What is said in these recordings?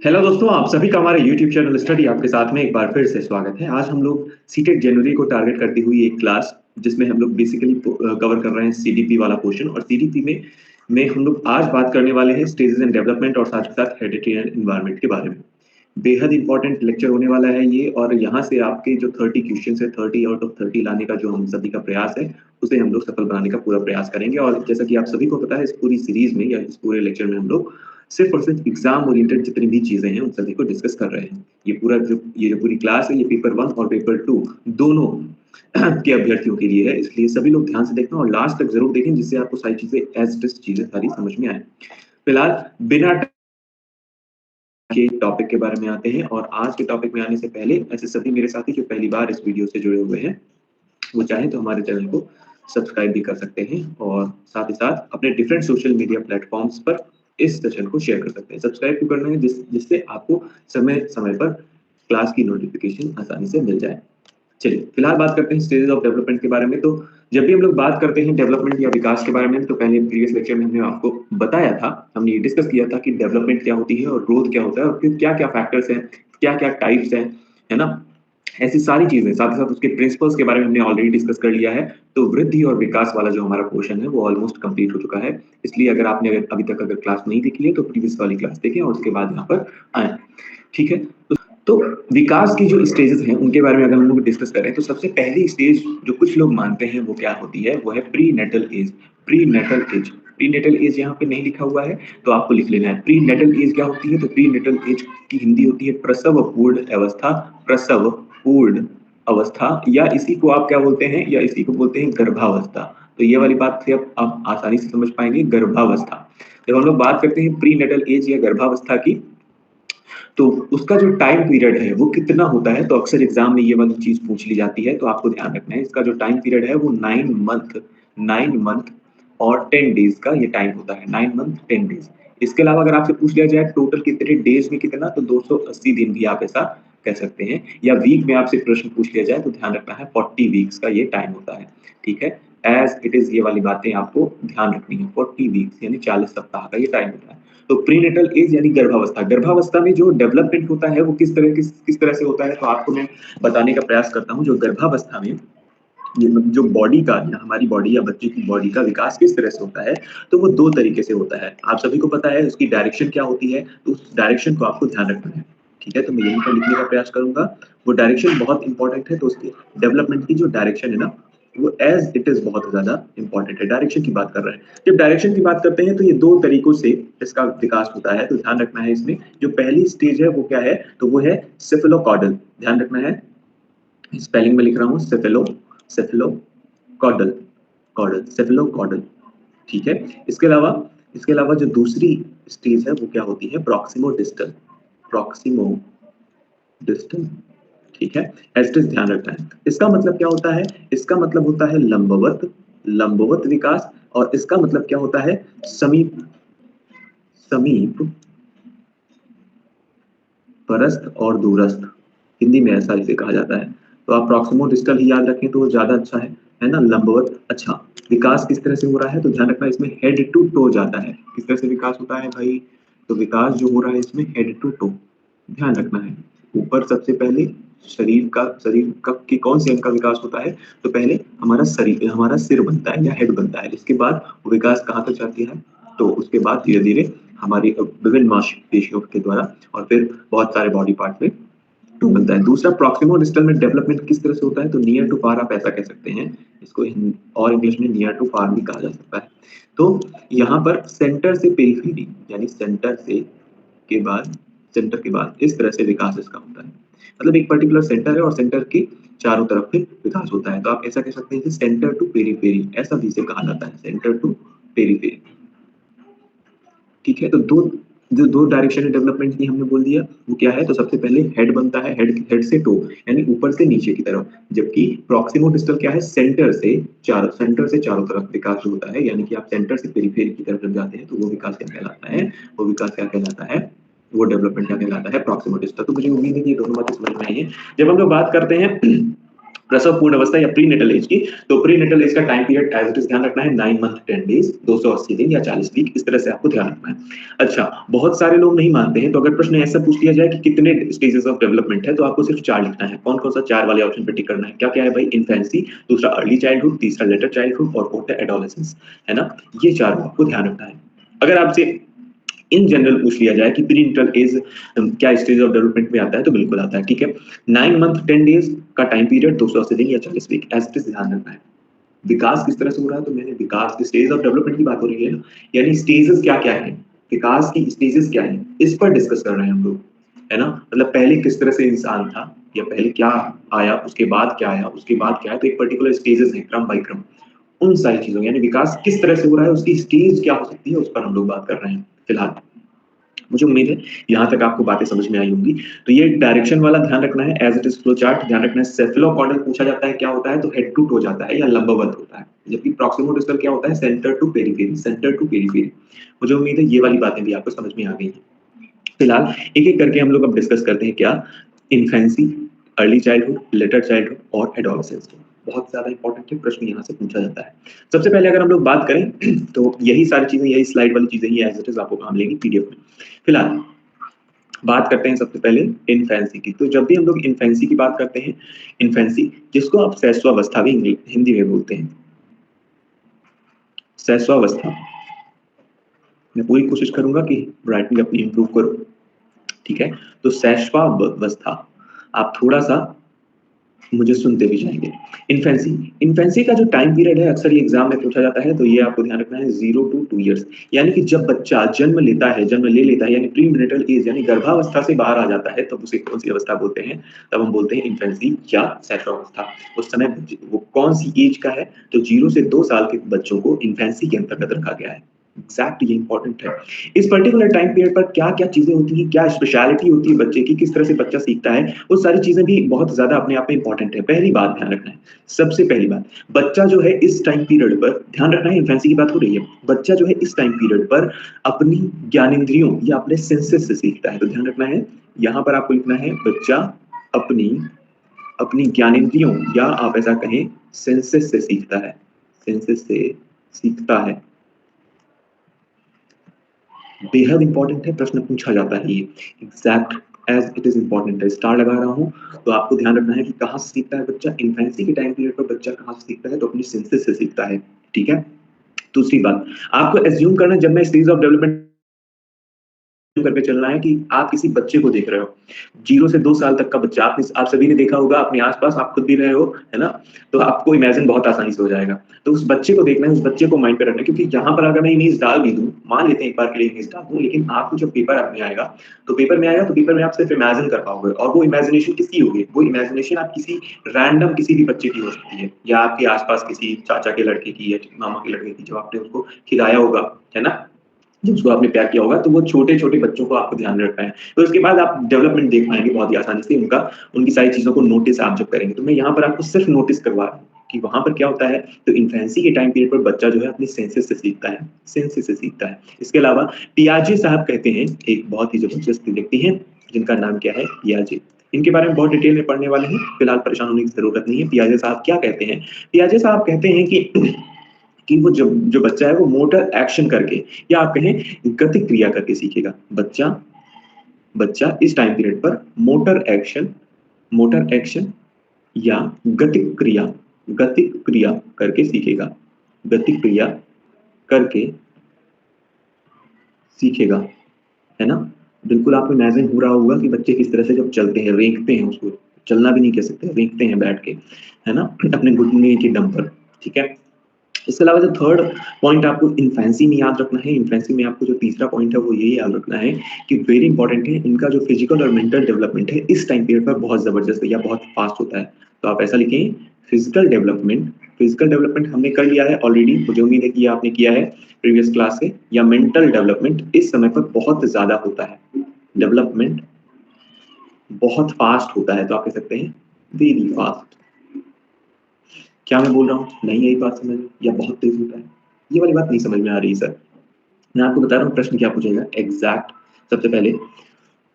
Hello दोस्तों, आप सभी का हमारे YouTube चैनल स्टडी आपके साथ में एक बार फिर से स्वागत है। आज हम लोग सीटेट जनवरी को टारगेट करती हुई एक क्लास जिसमें हम लोग बेसिकली कवर कर रहे हैं सीडीपी वाला पोर्शन। और सीडीपी में हम लोग आज बात करने वाले हैं स्टेजेस एंड डेवलपमेंट और साथ ही साथ हेरिडिटी एंड एनवायरनमेंट के बारे में। बेहद इंपॉर्टेंट लेक्चर होने वाला है ये, और यहाँ से आपके जो 30 क्वेश्चन है 30 आउट ऑफ 30 लाने का जो हम सभी का प्रयास है उसे हम लोग सफल बनाने का पूरा प्रयास करेंगे। और जैसा कि आप सभी को पता है, इस पूरी सीरीज में या इस पूरे लेक्चर में हम लोग सिर्फ और सिर्फ एग्जाम ओरिएंटेड जितनी भी चीजें हैं उन सभी को डिस्कस कर रहे हैं। ये जो पूरी क्लास है, ये पेपर 1 और पेपर 2 दोनों के अभ्यर्थियों के लिए है, इसलिए सभी लोग ध्यान से देखना और लास्ट तक जरूर देखें, जिससे आपको सारी चीजें एज टेस्ट चीजें सारी समझ में आए। फिलहाल बिना के टॉपिक के बारे में आते हैं, और आज के टॉपिक में आने से पहले ऐसे सभी मेरे साथी जो पहली बार इस वीडियो से जुड़े हुए हैं वो चाहे तो हमारे चैनल को सब्सक्राइब भी कर सकते हैं, और साथ ही साथ अपने डिफरेंट सोशल मीडिया प्लेटफॉर्म्स पर इस सेशन को शेयर कर सकते हैं। सब्सक्राइब क्यों करना है? जिससे आपको समय समय पर क्लास की नोटिफिकेशन आसानी से मिल जाए। चलिए फिलहाल बात करते हैं स्टेजेस ऑफ डेवलपमेंट के बारे में। तो जब भी हम लोग बात करते हैं डेवलपमेंट या विकास के बारे में, तो पहले प्रीवियस लेक्चर में हमने आपको बताया था, हमने ये डिस्कस किया था कि डेवलपमेंट क्या होती है और ग्रोथ क्या होता है और फिर क्या क्या फैक्टर्स हैं, क्या क्या टाइप्स हैं, है ना। ऐसी सारी चीजें, साथ ही साथ उसके प्रिंसिपल्स के बारे में हमने ऑलरेडी डिस्कस कर लिया है। तो वृद्धि और विकास वाला जो हमारा पोर्शन है वो ऑलमोस्ट कंप्लीट हो चुका है। इसलिए अगर आपने अभी तक अगर क्लास नहीं देखी है तो प्रीवियस वाली क्लास देखें और उसके बाद यहाँ पर आए। ठीक है, तो विकास की जो स्टेजेस हैं उनके बारे में अगर हम लोग डिस्कस करें तो सबसे पहली स्टेज जो कुछ लोग मानते हैं वो क्या होती है, वो है prenatal age. Prenatal age, prenatal age यहाँ पे नहीं लिखा हुआ है तो आपको लिख लेना है। प्री नेटल एज क्या होती है? तो प्री नेटल एज की हिंदी होती है प्रसव पूर्ण अवस्था। प्रसव पूर्ण अवस्था, या इसी को आप क्या बोलते हैं, या इसी को बोलते हैं गर्भावस्था। तो ये वाली बात से अब आप आसानी से समझ पाएंगे, गर्भावस्था। जब हम लोग बात करते हैं प्री नेटल एज या गर्भावस्था की, तो उसका जो टाइम पीरियड है वो कितना होता है? तो अक्सर एग्जाम में ये वाली चीज पूछ ली जाती है, तो आपको ध्यान रखना है इसका जो टाइम पीरियड है वो 9 मंथ और 10 डेज का ये टाइम होता है। 9 मंथ 10 डेज। इसके अलावा अगर आपसे पूछ लिया जाए टोटल कितने डेज में कितना, तो 280 दिन भी आप ऐसा कह सकते हैं। या वीक में आपसे प्रश्न पूछ लिया जाए तो ध्यान रखना है 40 वीक्स का ये टाइम होता है। ठीक है, एज इट इज ये वाली बातें आपको ध्यान रखनी है। 40 वीक्स यानी 40 सप्ताह का ये टाइम होता है। तो प्रीनेटल एज यानी गर्भावस्था। गर्भावस्था में जो डेवलपमेंट होता है वो किस तरह से होता है, तो आपको मैं बताने का प्रयास करता हूँ। जो गर्भावस्था में ये जो बॉडी का या हमारी बॉडी या बच्चे की बॉडी का विकास किस तरह से होता है, तो वो 2 तरीके से होता है। आप सभी को पता है उसकी डायरेक्शन क्या होती है, तो उस डायरेक्शन को आपको ध्यान रखना है। ठीक है, तो मैं यहीं पर लिखने का प्रयास करूंगा। वो डायरेक्शन बहुत इंपॉर्टेंट है, तो उसकी डेवलपमेंट की जो डायरेक्शन है ना, वो एज इट इज बहुत ज्यादा इंपॉर्टेंट है। डायरेक्शन की बात कर रहे हैं, जब डायरेक्शन की बात करते हैं तो ये 2 तरीकों से इसका विकास होता है। तो ध्यान रखना है इसमें जो पहली स्टेज है वो क्या है, तो वो है सेफेलोकॉडल। ध्यान रखना है, स्पेलिंग में लिख रहा हूँ, सेफेलोकॉडल, कॉडल, सेफेलोकॉडल। ठीक है, इसके अलावा जो दूसरी स्टेज है वो क्या होती है, प्रॉक्सिमो डिस्टल। Proximo distal. ठीक है, एस्टेस ध्यान रखना है। इसका मतलब क्या होता है? इसका मतलब होता है लंबवत, लंबवत विकास। और इसका मतलब क्या होता है? समीप, समीप परस्थ और दूरस्थ, हिंदी में ऐसा इसे कहा जाता है। तो आप प्रॉक्सिमो डिस्टल ही याद रखें तो ज्यादा अच्छा है ना। लंबवत। अच्छा, विकास किस तरह से हो रहा है, तो ध्यान रखना इसमें हेड टू टो जाता है। किस तरह से विकास होता है भाई? तो विकास जो हो रहा है इसमें हेड टू टो, ध्यान रखना है। ऊपर सबसे पहले शरीर का कि कौन से अंग का विकास होता है, तो पहले हमारा सिर बनता है या हेड बनता है। इसके बाद वो विकास कहाँ तक जाती है, तो उसके बाद धीरे धीरे हमारी विभिन्न मांसपेशियों के द्वारा और फिर बहुत सारे बॉडी पार्ट में टू बनता है। दूसरा, प्रॉक्सिमो डिस्टल में डेवलपमेंट किस तरह से होता है, तो नियर टू फार आप ऐसा कह सकते हैं इसको, और इंग्लिश में नियर टू फार भी कहा जा सकता है। तो यहाँ पर सेंटर से पेरिफेरी यानी सेंटर के बाद इस तरह से विकास इसका होता है। मतलब एक पर्टिकुलर सेंटर है और सेंटर के चारों तरफ फिर विकास होता है। तो आप ऐसा कह सकते हैं कि सेंटर टू पेरिफेरी, ऐसा भी इसे कहा जाता है, सेंटर टू पेरिफेरी। ठीक है, तो दो डायरेक्शन है डेवलपमेंट की हमने बोल दिया, वो क्या है? तो सबसे पहले हेड बनता है, हेड से टो यानी ऊपर से नीचे की तरफ। जबकि प्रॉक्सिमो डिस्टल क्या है? सेंटर से चारों तरफ विकास होता है, यानी कि आप सेंटर से पेरिफेरी की तरफ जब जाते हैं तो वो विकास क्या कहलाता है, वो विकास क्या कहलाता है, वो डेवलपमेंट क्या कहलाता है, प्रॉक्सिमो डिस्टल। तो मुझे उम्मीद है कि ये दोनों बातें समझ में आई है। जब हम लोग बात करते हैं प्रसव पूर्ण अवस्था या प्रीनेटल एज की, तो प्रीनेटल एज का time period as it is ध्यान रखना है 9 मंथ 10 डेज, 280 दिन या 40 वीक, इस तरह से आपको ध्यान रखना है। अच्छा, बहुत सारे लोग नहीं मानते हैं, तो अगर प्रश्न ऐसा पूछ लिया जाए कि कितने स्टेजेस ऑफ डेवलपमेंट है, तो आपको सिर्फ 4 लिखना है। कौन-कौन सा 4 वाले ऑप्शन पे टिक करना है? क्या-क्या है भाई? इन्फेंसी, दूसरा अर्ली चाइल्डहुड, तीसरा लेटर चाइल्डहुड और फोर्थ है एडोलेसेंस, है ना? ये 4 आपको ध्यान रखना है। अगर आपसे इन जनरल पूछ लिया जाए कि प्रीनेटल एज क्या स्टेज ऑफ डेवलपमेंट में आता है, तो बिल्कुल आता है, ठीक है। 9 मंथ 10 डेज का टाइम पीरियड, 280 दिन या 40 वीक, एज इट इज ध्यान रखना है। विकास किस तरह से हो रहा है, तो मैंने विकास के स्टेज ऑफ डेवलपमेंट की बात हो रही है ना, यानी स्टेजेस क्या-क्या हैं, विकास की स्टेजेस क्या हैं, इस पर डिस्कस कर रहे हैं हम लोग, है ना? मतलब पहले किस तरह से इंसान था, या पहले क्या आया, उसके बाद क्या आया, उसके बाद क्या है, तो एक पर्टिकुलर स्टेजेस है, क्रम बाय क्रम। उन सारी चीजों यानी विकास किस तरह से हो रहा है, उसकी स्टेज क्या हो सकती है, उस पर हम लोग बात कर रहे हैं फिलहाल। मुझे उम्मीद है यहाँ तक आपको बातें समझ में आई होंगी। तो ये डायरेक्शन वाला ध्यान रखना है, as it is flow chart ध्यान रखना है। सेफलोकॉर्डल पूछा जाता है क्या होता है, तो हेड टू टो जाता है या लंबवत होता है, जबकि प्रॉक्सिमोडिस्टल क्या होता है, centre to periphery, centre to periphery. मुझे उम्मीद है ये वाली बातें भी आपको समझ में आ गई हैं। फिलहाल एक एक करके हम लोग अब डिस्कस करते हैं क्या, infancy, early childhood, letter childhood और एडोलेसेंस। बहुत ज्यादा इंपॉर्टेंट है, प्रश्न यहाँ से पूछा जाता है। सबसे पहले अगर हम लोग बात करें तो यही सारी चीजें, यही स्लाइड वाली चीजें ही एज इट इज आपको काम लेंगी पीडीएफ में। फिलहाल बात करते हैं सबसे पहले इन्फेंसी की। तो जब भी हम लोग इन्फेंसी की बात करते हैं, इन्फेंसी जिसको आप शैशवावस्था भी हिंदी में बोलते हैं, शैशवावस्था। मैं पूरी कोशिश करूंगा कि राइटिंग अपनी इंप्रूव करूं, ठीक है। तो शैशवावस्था आप थोड़ा सा मुझे सुनते भी जाएंगे। इन्फेंसी, इन्फेंसी का जो टाइम पीरियड है अक्सर ये एग्जाम में पूछा जाता है, तो ये आपको ध्यान रखना है 0 to 2 इयर्स, यानी कि जब बच्चा जन्म लेता है, जन्म ले लेता है, यानी प्रीनेटल एज यानी गर्भावस्था से बाहर आ जाता है, तब उसे कौन सी अवस्था बोलते हैं, तब हम बोलते हैं इन्फेंसी या शैशवावस्था। उस समय वो कौन सी एज का है, तो 0 से 2 साल के बच्चों को इन्फेंसी के अंतर्गत रखा गया है। एग्जैक्ट ये इंपॉर्टेंट है। इस पर्टिकुलर टाइम पीरियड पर क्या-क्या चीजें होती हैं, क्या स्पेशलिटी होती है बच्चे की, किस तरह से बच्चा सीखता है, वो सारी चीजें भी बहुत ज्यादा अपने आप में इंपॉर्टेंट है। पहली बात ध्यान रखना है, सबसे पहली बात, बच्चा जो है इस टाइम पीरियड पर, ध्यान रखना है इन्फेंसी की बात हो रही है, बच्चा जो है इस टाइम पीरियड पर अपनी ज्ञानेंद्रियों या अपने सेंसेस से सीखता है। तो ध्यान रखना है, यहाँ पर आपको लिखना है बच्चा अपनी अपनी ज्ञानेंद्रियों या आप ऐसा कहें सेंसेस से सीखता है, सेंसेस से सीखता है। बेहद इंपॉर्टेंट है, प्रश्न पूछा जाता है ये, exact as it is important है। स्टार लगा रहा हूँ, तो आपको ध्यान रखना है कि कहाँ से सीखता है बच्चा, इन्फेंसी के टाइम पीरियड पर बच्चा कहाँ से सीखता है, तो अपनी सेंसेस से सीखता है, ठीक है। दूसरी बात, आपको एज्यूम करना है, जब मैं स्टेज ऑफ डेवलपमेंट करके चलना है कि आप किसी बच्चे को देख रहे हो, 0 से 2 साल तक का बच्चा, आप सभी ने देखा होगा अपने आस-पास, आप खुद भी रहे हो, है ना? तो आपको इमेजिन बहुत आसानी से हो जाएगा। तो उस बच्चे को देखना है, उस बच्चे को माइंड पे रखना है, क्योंकि यहाँ पर अगर मैं इमेज डाल भी दूँ, मान लेते हैं एक बार के लिए इमेज डाल दूँ, लेकिन आपको जब पेपर में आएगा, तो पेपर में आप सिर्फ इमेजिन कर पाओगे, और वो इमेजिनेशन किसकी होगी? वो इमेजिनेशन आप किसी रैंडम किसी भी बच्चे की हो सकती है, या आपके आस-पास किसी चाचा के लड़के की या मामा के लड़के की, जो आपने उसको खिलाया होगा, है ना? जिसको आपने प्यार किया होगा, तो वो छोटे-छोटे बच्चों को आपको ध्यान में रखना है। तो उसके बाद आप डेवलपमेंट देख पाएँगे बहुत ही आसानी से, उनकी सारी चीज़ों को नोटिस आप जब करेंगे। तो मैं यहाँ पर आपको सिर्फ नोटिस करवा रहा हूँ कि वहाँ पर क्या होता है, तो इन्फेंसी के टाइम पीरियड पर बच्चा जो है अपनी सेंसेस से सीखता है, सेंसेस से सीखता है। इसके अलावा पियाजे साहब कहते हैं, एक बहुत ही जबरदस्त व्यक्ति हैं, जिनका नाम क्या है, पियाजे। इनके बारे में बहुत डिटेल में पढ़ने वाले हैं, फिलहाल परेशान होने की ज़रूरत नहीं है। पियाजे साहब क्या कहते हैं? पियाजे साहब कहते हैं कि वो जो बच्चा है वो मोटर एक्शन करके, या आप कहें गति क्रिया करके सीखेगा। बच्चा बच्चा इस टाइम पीरियड पर मोटर एक्शन या गतिक क्रिया करके सीखेगा, गतिक क्रिया करके सीखेगा, है ना? बिल्कुल आपको इमेजिन हो रहा होगा कि बच्चे किस तरह से जब चलते हैं, रेंगते हैं उसको, चलना भी नहीं कह सकते, रेंगते हैं बैठ के, है ना? अपने घुटने के दम पर, ठीक है? इसके अलावा जो थर्ड पॉइंट आपको इन्फेंसी में याद रखना है, इन्फेंसी में आपको जो तीसरा पॉइंट है वो ये याद रखना है कि वेरी इंपॉर्टेंट है, इनका जो फिजिकल और मेंटल डेवलपमेंट है इस टाइम पीरियड पर बहुत जबरदस्त या बहुत फास्ट होता है। तो आप ऐसा लिखें, फिजिकल डेवलपमेंट हमने कर लिया है ऑलरेडी, मुझे उम्मीद है कि ये आपने किया है प्रीवियस क्लास से, या मेंटल डेवलपमेंट इस समय पर बहुत ज्यादा होता है, डेवलपमेंट बहुत फास्ट होता है, तो आप कह सकते हैं वेरी फास्ट। क्या मैं बोल रहा हूँ, नहीं यही बात समझ में, या बहुत तेज होता है, ये वाली बात नहीं समझ में आ रही सर। मैं आपको बता रहा हूँ प्रश्न क्या पूछेगा एग्जैक्ट। सबसे पहले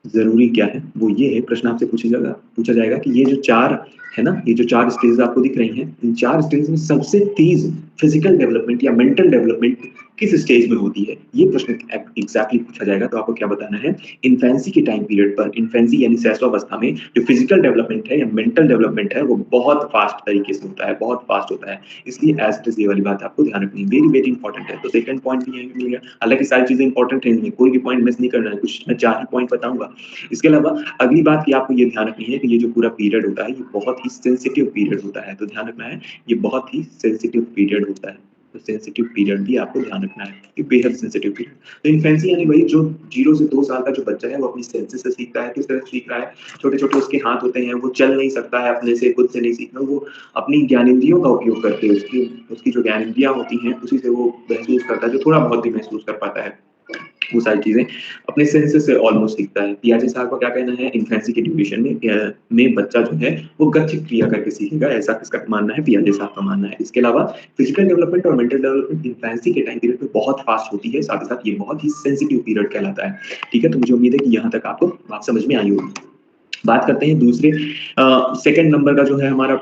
ज़रूरी क्या है? वो ये है, प्रश्न आपसे पूछा जाएगा कि ये जो 4 है ना, ये जो 4 स्टेजेज़ आपको दिख रही हैं, इन 4 स्टेज में सबसे तेज़ फिज़िकल डेवलपमेंट या मेंटल डेवलपमेंट किस स्टेज में होती है? ये प्रश्न एग्ज़ैक्टली पूछा जाएगा, तो आपको क्या बताना है? इन्फेंसी के टाइम पीरियड पर, इन्फेंसी यानी शैशवावस्था में जो फिज़िकल डेवलपमेंट है या मेंटल डेवलपमेंट है, वो बहुत फ़ास्ट तरीके से होता है, बहुत फ़ास्ट होता है। इसलिए एज़ इट इज़ ये वाली बात आपको ध्यान रखनी है, वेरी, वेरी इंपॉर्टेंट है। तो सेकंड पॉइंट भी यहीं पे मिल गया। हालाँकि सारी चीज़ें इंपॉर्टेंट हैं इनमें, कोई भी पॉइंट मिस नहीं करना है, कुछ मैं 4 ही पॉइंट बताऊँगा। इसके अलावा अगली बात कि आपको ये ध्यान रखनी है कि ये जो पूरा पीरियड होता है, ये बहुत ही सेंसिटिव पीरियड होता है। तो ध्यान रखना है, ये बहुत ही सेंसिटिव पीरियड होता है। तो सेंसिटिव पीरियड भी आपको ध्यान रखना है कि बेहद सेंसिटिव पीरियड। तो इन्फेंसी यानी वही जो 0 से 2 साल का जो बच्चा है, वो अपनी सेंसेस से सीखता है। किस तरह से सीख रहा है? छोटे-छोटे उसके हाथ होते हैं, वो चल नहीं सकता है अपने से, खुद से नहीं सीखना, वो अपनी ज्ञानेंद्रियों का उपयोग करके उसकी उसकी जो ज्ञानेंद्रियाँ होती हैं, उसी से वो महसूस करता है, जो थोड़ा बहुत भी महसूस कर पाता है। वो सारी चीज़ें अपने सेंसेस से ऑलमोस्ट सीखता है। पियाजे साहब का क्या कहना है, इन्फेंसी के ड्यूरेशन में बच्चा जो है वो गतिक क्रिया करके सीखेगा, ऐसा किसका मानना है, पियाजे साहब का मानना है। इसके अलावा फिजिकल डेवलपमेंट और मेंटल डेवलपमेंट इन्फेंसी के टाइम पीरियड में बहुत फास्ट होती है, साथ ही साथ ये बहुत ही सेंसिटिव पीरियड कहलाता है। ठीक है, तो मुझे उम्मीद है कि यहाँ तक आपको बात समझ में आई होगी। बात करते हैं दूसरे सेकंड नंबर का जो है हमारा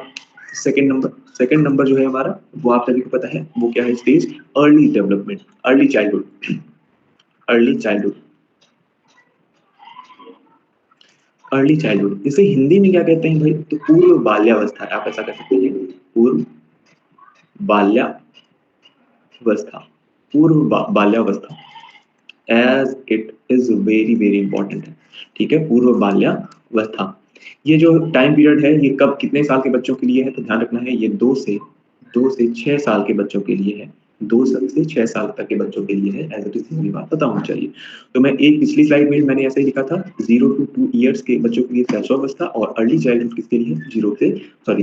सेकंड नंबर जो है हमारा, वो आप सभी को पता है, वो क्या है stage, early development, early childhood. Early childhood, early childhood, इसे हिंदी में क्या कहते हैं भाई? तो पूर्व बाल्यावस्था, आप ऐसा कह सकते हैं, पूर्व बाल्यावस्था, बाल्यावस्था, as it is very very important है। ठीक है, पूर्व बाल्यावस्था, ये जो टाइम पीरियड है, ये कब कितने साल के बच्चों के लिए है? तो ध्यान रखना है, ये 2 से 6 साल के बच्चों के लिए है। 2 साल से 6 साल तक के बच्चों के लिए है, एज इट इज ये बात पता होनी चाहिए। तो मैं एक पिछली स्लाइड में मैंने ऐसे ही लिखा था, 0 टू 2 इयर्स के बच्चों के लिए शैशवावस्था, और अर्ली चाइल्डहुड किसके लिए?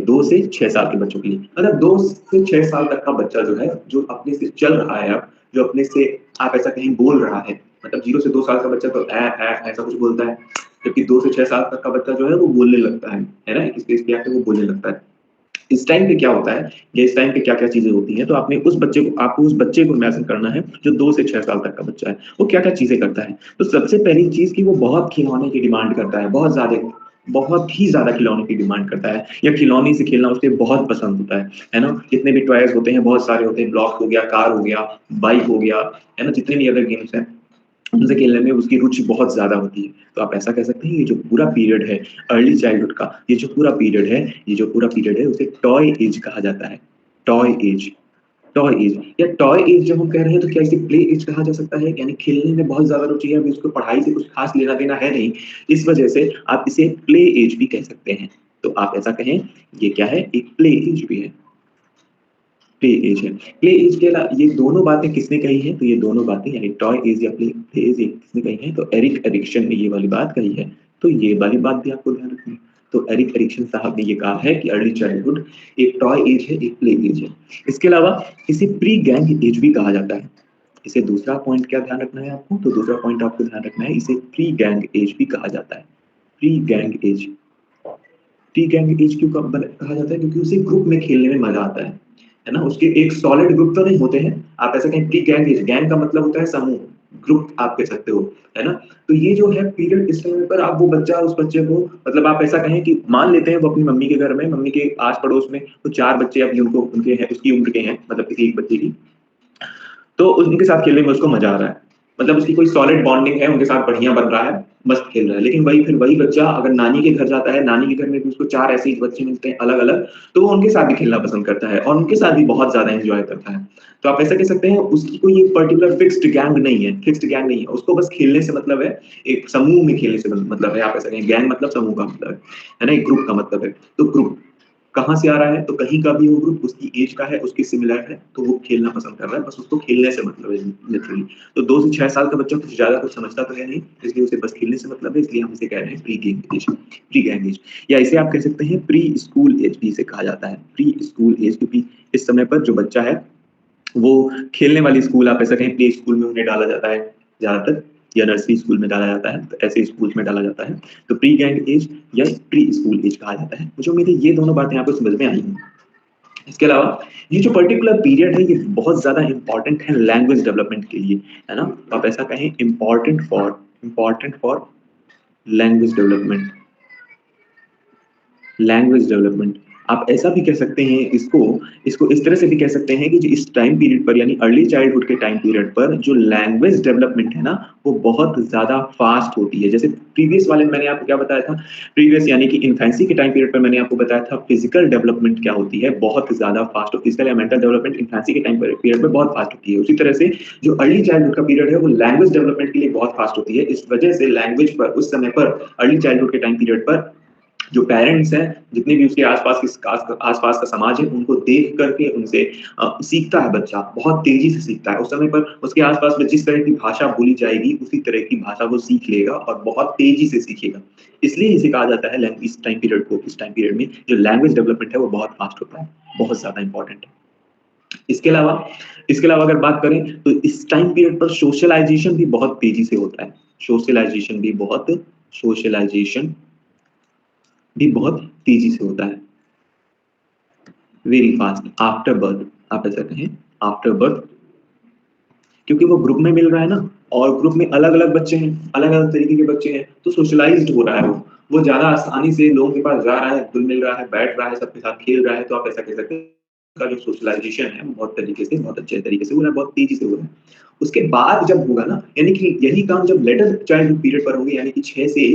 2 से 6 साल के बच्चों के लिए। मतलब 2 से 6 साल तक का बच्चा जो है, जो अपने से चल रहा है अब, जो अपने से आप ऐसा कहीं बोल रहा है, मतलब 0 से 2 साल का बच्चा तो ऐसा कुछ बोलता है, जबकि 2 से 6 साल तक का बच्चा जो है वो बोलने लगता है ना? एक स्टेज पे आके वो बोलने लगता है। इस टाइम पे क्या होता है, या इस टाइम पे क्या-क्या चीज़ें होती हैं, तो आपको उस बच्चे को इमेजिन करना है, जो 2 से 6 साल तक का बच्चा है। वो क्या-क्या चीज़ें करता है? तो सबसे पहली चीज़ कि वो बहुत खिलौने की डिमांड करता है, बहुत ही ज़्यादा खिलौने की डिमांड करता है, या खिलौने से खेलना उसे बहुत पसंद होता है ना? जितने भी टॉयज़ होते हैं, बहुत सारे होते हैं, ब्लॉक हो गया, कार हो गया, बाइक हो गया, है ना? जितने भी अदर गेम्स हैं, उनसे खेलने में उसकी रुचि बहुत ज़्यादा होती है। तो आप ऐसा कह सकते हैं, ये जो पूरा पीरियड है अर्ली चाइल्डहुड का, ये जो पूरा पीरियड है उसे टॉय एज कहा जाता है। टॉय एज, टॉय एज, या टॉय एज जब हम कह रहे हैं, तो क्या इसे प्ले एज कहा जा सकता है? यानी खेलने में बहुत ज़्यादा रुचि है, अभी उसको पढ़ाई से कुछ खास लेना-देना है नहीं। इस वजह से आप इसे प्ले एज भी कह सकते हैं। तो आप ऐसा कहें, ये क्या है? एक प्ले एज भी है। प्ले एज है। प्ले एज के ये दोनों बातें किसने कही हैं? तो ये दोनों बातें, यानी टॉय एज या प्ले एज, ये किसने कही हैं? तो एरिक एरिक्सन ने ये वाली बात कही है। तो ये वाली बात भी आपको ध्यान रखनी है। तो एरिक एरिक्सन साहब ने ये कहा है कि अर्ली चाइल्डहुड एक टॉय एज है, एक प्ले एज है। इसके अलावा इसे प्री गैंग एज भी कहा जाता है। इसे दूसरा पॉइंट क्या ध्यान रखना है आपको? तो दूसरा पॉइंट आपको ध्यान रखना है, इसे प्री गैंग एज भी कहा जाता है। Pre gang as. Pre gang as क्यों कहा जाता है? क्योंकि उसे ग्रुप में खेलने में मजा आता है ना? उसके एक सॉलिड ग्रुप तो नहीं होते हैं, आप ऐसा कहें प्री गैंग एज, गैंग का मतलब होता है समूह, ग्रुप आप कह सकते हो, है ना? तो ये जो है पीरियड, इस समय पर आप वो बच्चा, उस बच्चे को, मतलब आप ऐसा कहें कि मान लेते हैं वो अपनी मम्मी के घर में, मम्मी के आस-पड़ोस में तो 4 बच्चे अभी उनको उनके हैं, उसकी उम्र के हैं, मतलब किसी एक बच्चे की, तो उनके साथ खेलने में उसको मजा आ रहा है। मतलब उसकी कोई सॉलिड बॉन्डिंग है, उनके साथ बढ़िया बन रहा है, मस्त खेल रहा है। लेकिन वही बच्चा अगर नानी के घर जाता है, नानी के घर में भी उसको 4 ऐसे ही बच्चे मिलते हैं अलग-अलग, तो वो उनके साथ भी खेलना पसंद करता है और उनके साथ भी बहुत ज़्यादा एन्जॉय करता है। तो आप ऐसा कह सकते हैं, उसकी कोई एक पर्टिकुलर फिक्स्ड गैंग नहीं है, उसको बस खेलने से मतलब है, एक समूह में खेलने से मतलब है, आप ऐसा कहें, गैंग मतलब समूह का मतलब है ना? एक ग्रुप का मतलब है। तो ग्रुप कहाँ से आ रहा है? तो कहीं का भी वो ग्रुप उसकी एज का है, उसके सिमिलर है, तो वो खेलना पसंद कर रहा है, बस उसको खेलने से मतलब है लिटरली। तो 2 से 6 साल का बच्चा कुछ ज़्यादा कुछ समझता तो है नहीं, इसलिए उसे बस खेलने से मतलब है, इसलिए हम इसे कह रहे हैं pre gang as, pre gang as, या इसे आप कह सकते हैं प्री स्कूल एज भी इसे कहा जाता है, प्री स्कूल एज, क्योंकि इस समय पर जो बच्चा है, वो खेलने वाली स्कूल, आप ऐसा कहें प्ले स्कूल में उन्हें डाला जाता है ज़्यादातर, या नर्सरी स्कूल में डाला जाता है, तो ऐसे स्कूल्स में डाला जाता है। तो प्री गैंग एज या प्री स्कूल एज कहा जाता है। मुझे उम्मीद है ये दोनों बातें आपको समझ में आई होंगी। इसके अलावा ये जो पर्टिकुलर पीरियड है, ये बहुत ज़्यादा इम्पोर्टेंट है लैंग्वेज डेवलपमेंट के लिए, है ना? तो आप ऐसा कहें, important for language development, language development. आप ऐसा भी कह सकते हैं इसको, इसको इस तरह से भी कह सकते हैं कि जो इस टाइम पीरियड पर यानी अर्ली चाइल्डहुड के टाइम पीरियड पर जो लैंग्वेज डेवलपमेंट है ना, वो बहुत ज़्यादा फास्ट होती है। जैसे प्रीवियस वाले में मैंने आपको क्या बताया था, प्रीवियस यानी कि इन्फेंसी के टाइम पीरियड पर मैंने आपको बताया था फिजिकल डेवलपमेंट क्या होती है, बहुत ज़्यादा फास्ट हो फिजिकल या मेंटल डेवलपमेंट इन्फेंसी के टाइम पीरियड में बहुत फास्ट होती है। उसी तरह से जो अर्ली चाइल्डहुड का पीरियड है वो लैंग्वेज डेवलपमेंट के लिए बहुत फास्ट होती है। इस वजह से लैंग्वेज पर उस समय पर अर्ली चाइल्डहुड के टाइम पीरियड पर जो पेरेंट्स हैं, जितने भी उसके आसपास का समाज है, उनको देख करके उनसे सीखता है बच्चा, बहुत तेजी से सीखता है। उस समय पर उसके आसपास में जिस तरह की भाषा बोली जाएगी, उसी तरह की भाषा वो सीख लेगा और बहुत तेजी से सीखेगा। इसलिए इसे कहा जाता है इस टाइम पीरियड को, इस टाइम पीरियड में जो लैंग्वेज डेवलपमेंट है वो बहुत फास्ट होता है, बहुत ज्यादा इंपॉर्टेंट है। इसके अलावा अगर बात करें तो इस टाइम पीरियड पर सोशलाइजेशन भी बहुत तेजी से होता है। सोशलाइजेशन भी बहुत तेजी से होता है, वेरी फास्ट आफ्टर बर्थ। आप ऐसा कहें आफ्टर बर्थ, क्योंकि वो ग्रुप में मिल रहा है ना, और ग्रुप में अलग अलग बच्चे हैं, अलग अलग तरीके के बच्चे हैं, तो सोशलाइज्ड हो रहा है वो ज्यादा आसानी से लोगों के पास जा रहा है, घुल मिल रहा है, बैठ रहा है, सबके साथ खेल रहा है। तो आप ऐसा कह सकते हैं का जो सोशलाइजेशन है वो बहुत तरीके से, बहुत अच्छे तरीके से हो रहा है, बहुत तेजी से हो रहा है। उसके बाद जब होगा ना, यानी कि यही काम जब लेटर चाइल्ड पीरियड पर होंगे, यानी कि 6 से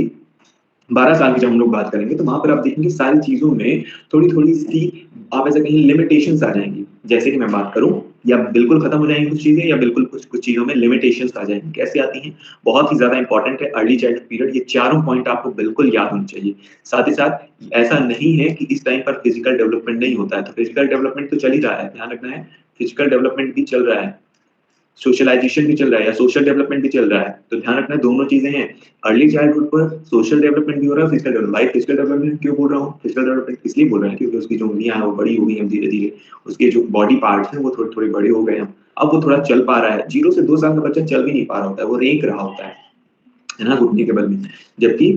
12 साल की जब हम लोग बात करेंगे, तो वहां पर आप देखेंगे सारी चीजों में थोड़ी-थोड़ी सी आप ऐसा कहें लिमिटेशंस आ जाएँगी। जैसे कि मैं बात करूँ, या बिल्कुल खत्म हो जाएँगी कुछ चीज़ें, या बिल्कुल कुछ चीज़ों में लिमिटेशंस आ जाएँगी। कैसे आती हैं? बहुत ही ज़्यादा इंपॉर्टेंट है अर्ली चाइल्डहुड पीरियड, ये चारों पॉइंट आपको बिल्कुल याद होने चाहिए। साथ ही साथ ऐसा नहीं है कि इस टाइम पर फिजिकल डेवलपमेंट नहीं होता है, तो फिजिकल डेवलपमेंट तो चल ही रहा है, ध्यान रखना है, फिजिकल डेवलपमेंट भी चल रहा है। सोशलाइजेशन भी चल रहा है, या सोशल डेवलपमेंट भी चल रहा है, तो ध्यान रखना दोनों चीजें हैं। अर्ली चाइल्डहुड पर सोशल डेवलपमेंट भी हो रहा है, फिजिकल डेवलपमेंट। भाई फिजिकल डेवलपमेंट क्यों बोल रहा हूँ, फिजिकल डेवलपमेंट इसलिए बोल रहे हैं क्योंकि उसकी जो उंगलियां हैं वो बड़ी हो गई हैं धीरे धीरे, उसके जो बॉडी पार्ट्स हैं वो थोड़े थोड़े बड़े हो गए हैं, अब वो थोड़ा चल पा रहा है। 0 से 2 साल का बच्चा चल भी नहीं पा रहा होता है, वो रेंक रहा होता है ना, घुटने के बल में। जबकि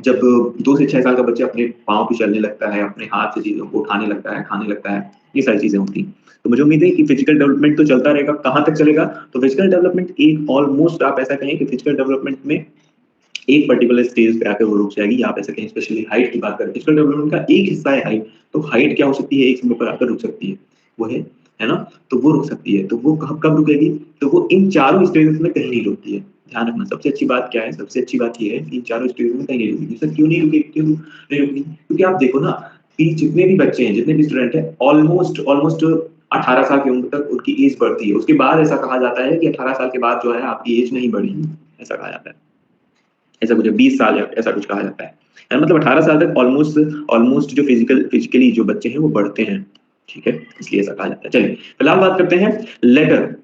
जब 2 से 6 साल का बच्चा अपने पाँव पे चलने लगता है, अपने हाथ से चीज़ों को उठाने लगता है, खाने लगता है, ये सारी चीज़ें होती हैं। तो मुझे उम्मीद है कि फिजिकल डेवलपमेंट तो चलता रहेगा, कहाँ तक चलेगा? तो फिजिकल डेवलपमेंट एक ऑलमोस्ट आप ऐसा कहें कि फिजिकल डेवलपमेंट में एक पर्टिकुलर स्टेज पे आकर वो रुक जाएगी। आप ऐसा कहें स्पेशली हाइट की बात करें, फिजिकल डेवलपमेंट का एक हिस्सा है हाइट, तो हाइट क्या हो सकती है, एक समय पर आकर रुक सकती है। वो है ना? तो वो रुक सकती है, तो वो कब कब रुकेगी? तो वो इन चारों स्टेजेस में कहीं नहीं रुकती है। ध्यान रखना, सबसे अच्छी बात क्या है? सबसे अच्छी बात ये है कि इन चारों स्टेजेस में कहीं नहीं रुकेगी। सर क्यों नहीं रुकेगी? क्यों नहीं रुकेगी? क्योंकि आप देखो ना कि जितने भी बच्चे हैं, जितने भी स्टूडेंट हैं, ऑलमोस्ट ऑलमोस्ट 18 साल की उम्र तक उनकी एज बढ़ती है। उसके बाद ऐसा कहा जाता है कि 18 साल के बाद जो है आपकी एज नहीं बढ़ेगी, ऐसा कहा जाता है। ऐसा कुछ है 20 साल या ऐसा कुछ कहा जाता है। मतलब 18 साल तक ऑलमोस्ट ऑलमोस्ट जो फिजिकली जो बच्चे हैं वो बढ़ते हैं, ठीक है? इसलिए ऐसा कहा जाता है। चलिए, फिलहाल बात करते हैं लेटर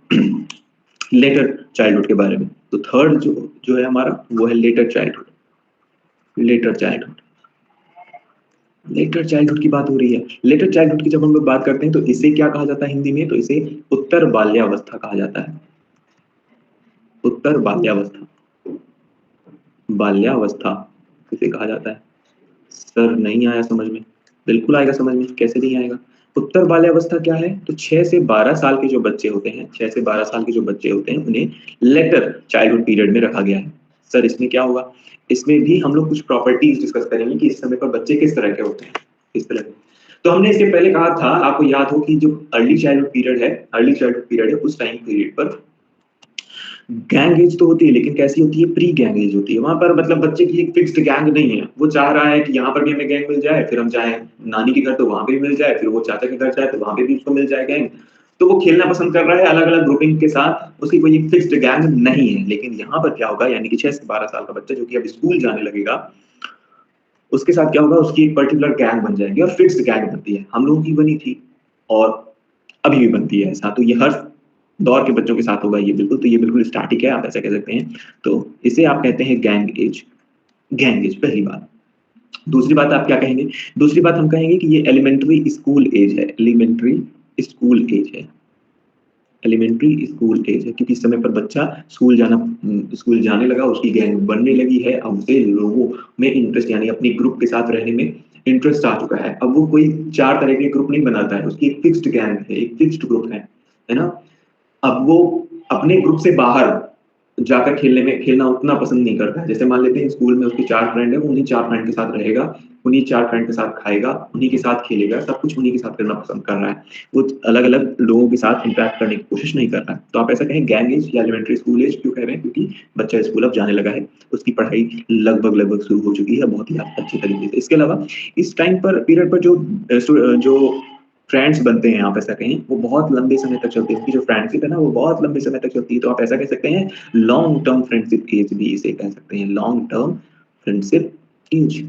लेटर चाइल्डहुड के बारे में। तो थर्ड जो जो है हमारा वो है letter childhood. Letter childhood letter childhood की बात हो रही है। लेटर चाइल्डहुड की जब हम लोग बात करते हैं तो इसे क्या कहा जाता है हिंदी में? तो इसे उत्तर बाल्यावस्था कहा जाता है। उत्तर बाल्यावस्था, बाल्यावस्था इसे कहा जाता है। सर नहीं आया समझ में? बिल्कुल आएगा समझ में, कैसे नहीं आएगा? उत्तर बाल्यावस्था क्या है? तो 6 से 12 साल के जो बच्चे होते हैं, 6 से 12 साल के जो बच्चे होते हैं, उन्हें लेटर चाइल्डहुड पीरियड में रखा गया है। सर इसमें क्या होगा? इसमें भी हम लोग कुछ प्रॉपर्टीज डिस्कस करेंगे कि इस समय पर बच्चे किस तरह के होते हैं, किस तरह के। तो हमने इसके पहले कहा था, आपको याद हो कि जो अर्ली चाइल्डहुड पीरियड है, अर्ली चाइल्डहुड पीरियड है, उस टाइम पीरियड पर गैंग एज तो होती है, लेकिन कैसी होती है? प्री गैंग एज होती है। वहां पर मतलब बच्चे की एक फिक्स्ड गैंग नहीं है, वो चाह रहा है कि यहाँ पर भी हमें गैंग मिल जाए, फिर हम जाए नानी के घर तो वहां पे भी मिल जाए, फिर वो चाचा के घर जाए तो वहां पे भी उसको मिल जाए गैंग। तो वो खेलना पसंद कर रहा है अलग अलग ग्रुपिंग के साथ, उसकी कोई एक फिक्स्ड गैंग नहीं है। लेकिन यहाँ पर क्या होगा, यानी कि 6 से 12 साल का बच्चा जो कि अब स्कूल जाने लगेगा, उसके साथ क्या होगा? उसकी एक पर्टिकुलर गैंग बन जाएगी, और फिक्स्ड गैंग बनती है। हम लोगों की बनी थी और अभी भी बनती है ऐसा। तो ये हर दौर के बच्चों के साथ होगा ये बिल्कुल, तो ये बिल्कुल स्टैटिक है, आप ऐसा कह सकते हैं। तो इसे आप कहते हैं गैंग एज। गैंग एज पहली बात। दूसरी बात आप क्या कहेंगे? दूसरी बात हम कहेंगे कि ये एलिमेंट्री स्कूल एज है। एलिमेंट्री स्कूल एज है। एलिमेंट्री स्कूल एज है, क्योंकि इस समय पर बच्चा स्कूल जाने लगा, उसकी गैंग बनने लगी है, अब उसे लोगों में इंटरेस्ट यानी अपने ग्रुप के साथ रहने में इंटरेस्ट आ चुका है। अब वो कोई 4 तरह के ग्रुप नहीं बनाता है, उसकी एक फिक्स्ड गैंग है, एक फिक्स्ड ग्रुप है ना? अब वो अपने ग्रुप से बाहर जाकर खेलना उतना पसंद नहीं करता है। जैसे मान लेते हैं स्कूल में उसके 4 फ्रेंड हैं, वो उन्हीं 4 फ्रेंड के साथ रहेगा, उन्हीं 4 फ्रेंड के साथ खाएगा, उन्हीं के साथ खेलेगा, सब कुछ उन्हीं के साथ करना पसंद कर रहा है। वो अलग-अलग लोगों के साथ इंटरैक्ट करने की कोशिश नहीं कर रहा है। तो आप ऐसा कहें गैंग एज या एलिमेंट्री स्कूल एज क्यों कह रहे हैं? क्योंकि बच्चा स्कूल अब जाने लगा है, उसकी पढ़ाई लगभग-लगभग शुरू हो चुकी है बहुत ही अच्छे तरीके से। इसके अलावा इस टाइम पर पीरियड पर जो फ्रेंड्स बनते हैं आप ऐसा कहें, वो बहुत लंबे समय तक चलते हैं। उसकी जो फ्रेंडशिप है ना, वो बहुत लंबे समय तक चलती है। तो आप ऐसा कह सकते हैं लॉन्ग टर्म फ्रेंडशिप एज भी इसे कह सकते हैं, लॉन्ग टर्म फ्रेंडशिप एज।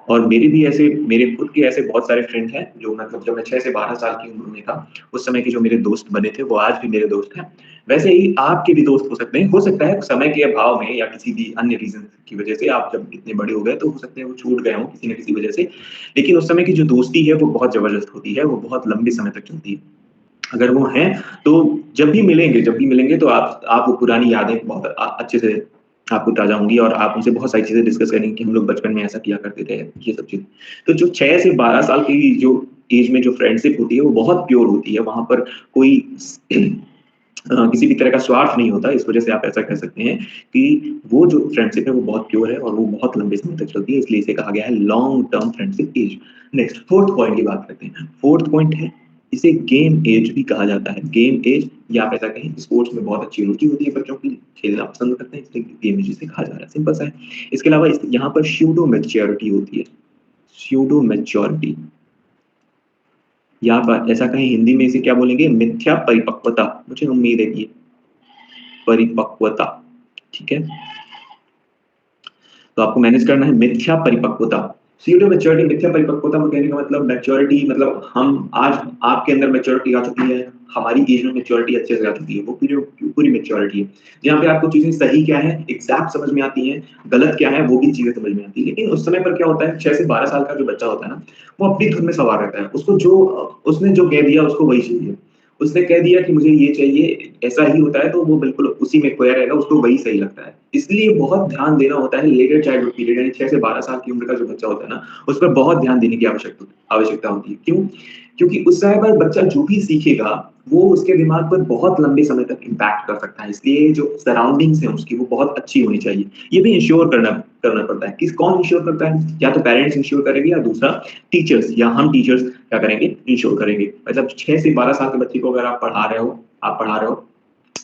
और मेरे खुद के ऐसे बहुत सारे फ्रेंड हैं जो मतलब जब मैं 6 से 12 साल की उम्र में था, उस समय के जो मेरे दोस्त बने थे, वो आज भी मेरे दोस्त हैं। वैसे ही आपके भी दोस्त हो सकते हैं। हो सकता है समय के अभाव में या किसी भी अन्य रीज़न की वजह से आप जब इतने बड़े हो गए तो हो सकता है वो छूट गए हों किसी न किसी वजह से। लेकिन उस समय की जो दोस्ती है वो बहुत ज़बरदस्त होती है, वो बहुत लंबे समय तक चलती है। अगर वो हैं, तो जब भी मिलेंगे तो आप वो पुरानी यादें बहुत अच्छे से आपको ताज़ा होंगी और आप उनसे बहुत सारी चीज़ें डिस्कस करेंगे कि हम लोग बचपन में ऐसा किया करते थे, ये सब चीज़ें। तो जो 6 से 12 साल की जो एज में जो फ्रेंडशिप होती है, वो बहुत प्योर होती है। वहाँ पर कोई किसी भी तरह का स्वार्थ नहीं होता। इस वज़ह से आप ऐसा कह सकते हैं कि वो जो फ्रेंडशिप है, वो बहुत प्योर है और वो बहुत लंबे समय तक चलती है, इसलिए इसे कहा गया है long term friendship age. Next 4th point की बात करते हैं। 4th पॉइंट है इसे गेम एज भी कहा जाता है। गेम एज या आप ऐसा कहें स्पोर्ट्स में बहुत अच्छी रुचि होती है बच्चों की, खेलना पसंद करते हैं इसलिए गेम एज इसे कहा जा रहा है, सिंपल सा है। इसके अलावा यहाँ पर स्यूडो मैच्योरिटी होती है, स्यूडो मैच्योरिटी या आप ऐसा कहें हिंदी में इसे क्या बोलेंगे मिथ्या परिपक्वता। मुझे उम्मीद है कि परिपक्वता, ठीक है? तो आपको मैनेज करना है मिथ्या परिपक्वता। स्यूडो मैच्योरिटी मिथ्या परिपक्वता में कहने का मतलब मैच्योरिटी मतलब हम आज आपके अंदर मैच्योरिटी आ चुकी है, हमारी एज में मैच्योरिटी अच्छे से आ चुकी है, वो पूरी मैच्योरिटी है। जहाँ पे आपको चीज़ें सही क्या है, एग्ज़ैक्ट समझ में आती हैं, गलत क्या है, वो भी चीज़ें समझ में आती हैं। लेकिन उस समय पर क्या होता है 6 से 12 साल का जो बच्चा होता है ना, वो अपनी धुन में सवार रहता है। उसको जो उसने जो कह दिया उसको वही चाहिए। उसने कह दिया कि मुझे ये चाहिए, ऐसा ही होता है तो वो बिल्कुल उसी में खोया रहेगा, उसको वही सही लगता है। इसलिए बहुत ध्यान देना होता है लेटर चाइल्डहुड पीरियड यानी 6 से 12 साल की उम्र का जो बच्चा होता है ना, उस पर बहुत ध्यान देने की आवश्यकता होती है। क्यों? क्योंकि उस समय पर बच्चा जो भी सीखेगा, वो उसके दिमाग पर बहुत लंबे समय तक इम्पैक्ट कर सकता है। इसलिए जो सराउंडिंग्स है उसकी वो बहुत अच्छी होनी चाहिए। ये भी इंश्योर करना करना पड़ता है। कौन इंश्योर करता है? या तो पेरेंट्स इंश्योर करेंगे या दूसरा टीचर्स या हम टीचर्स क्या करेंगे? इंश्योर करेंगे। मतलब 6 से 12 साल के बच्चे को अगर आप पढ़ा रहे हो,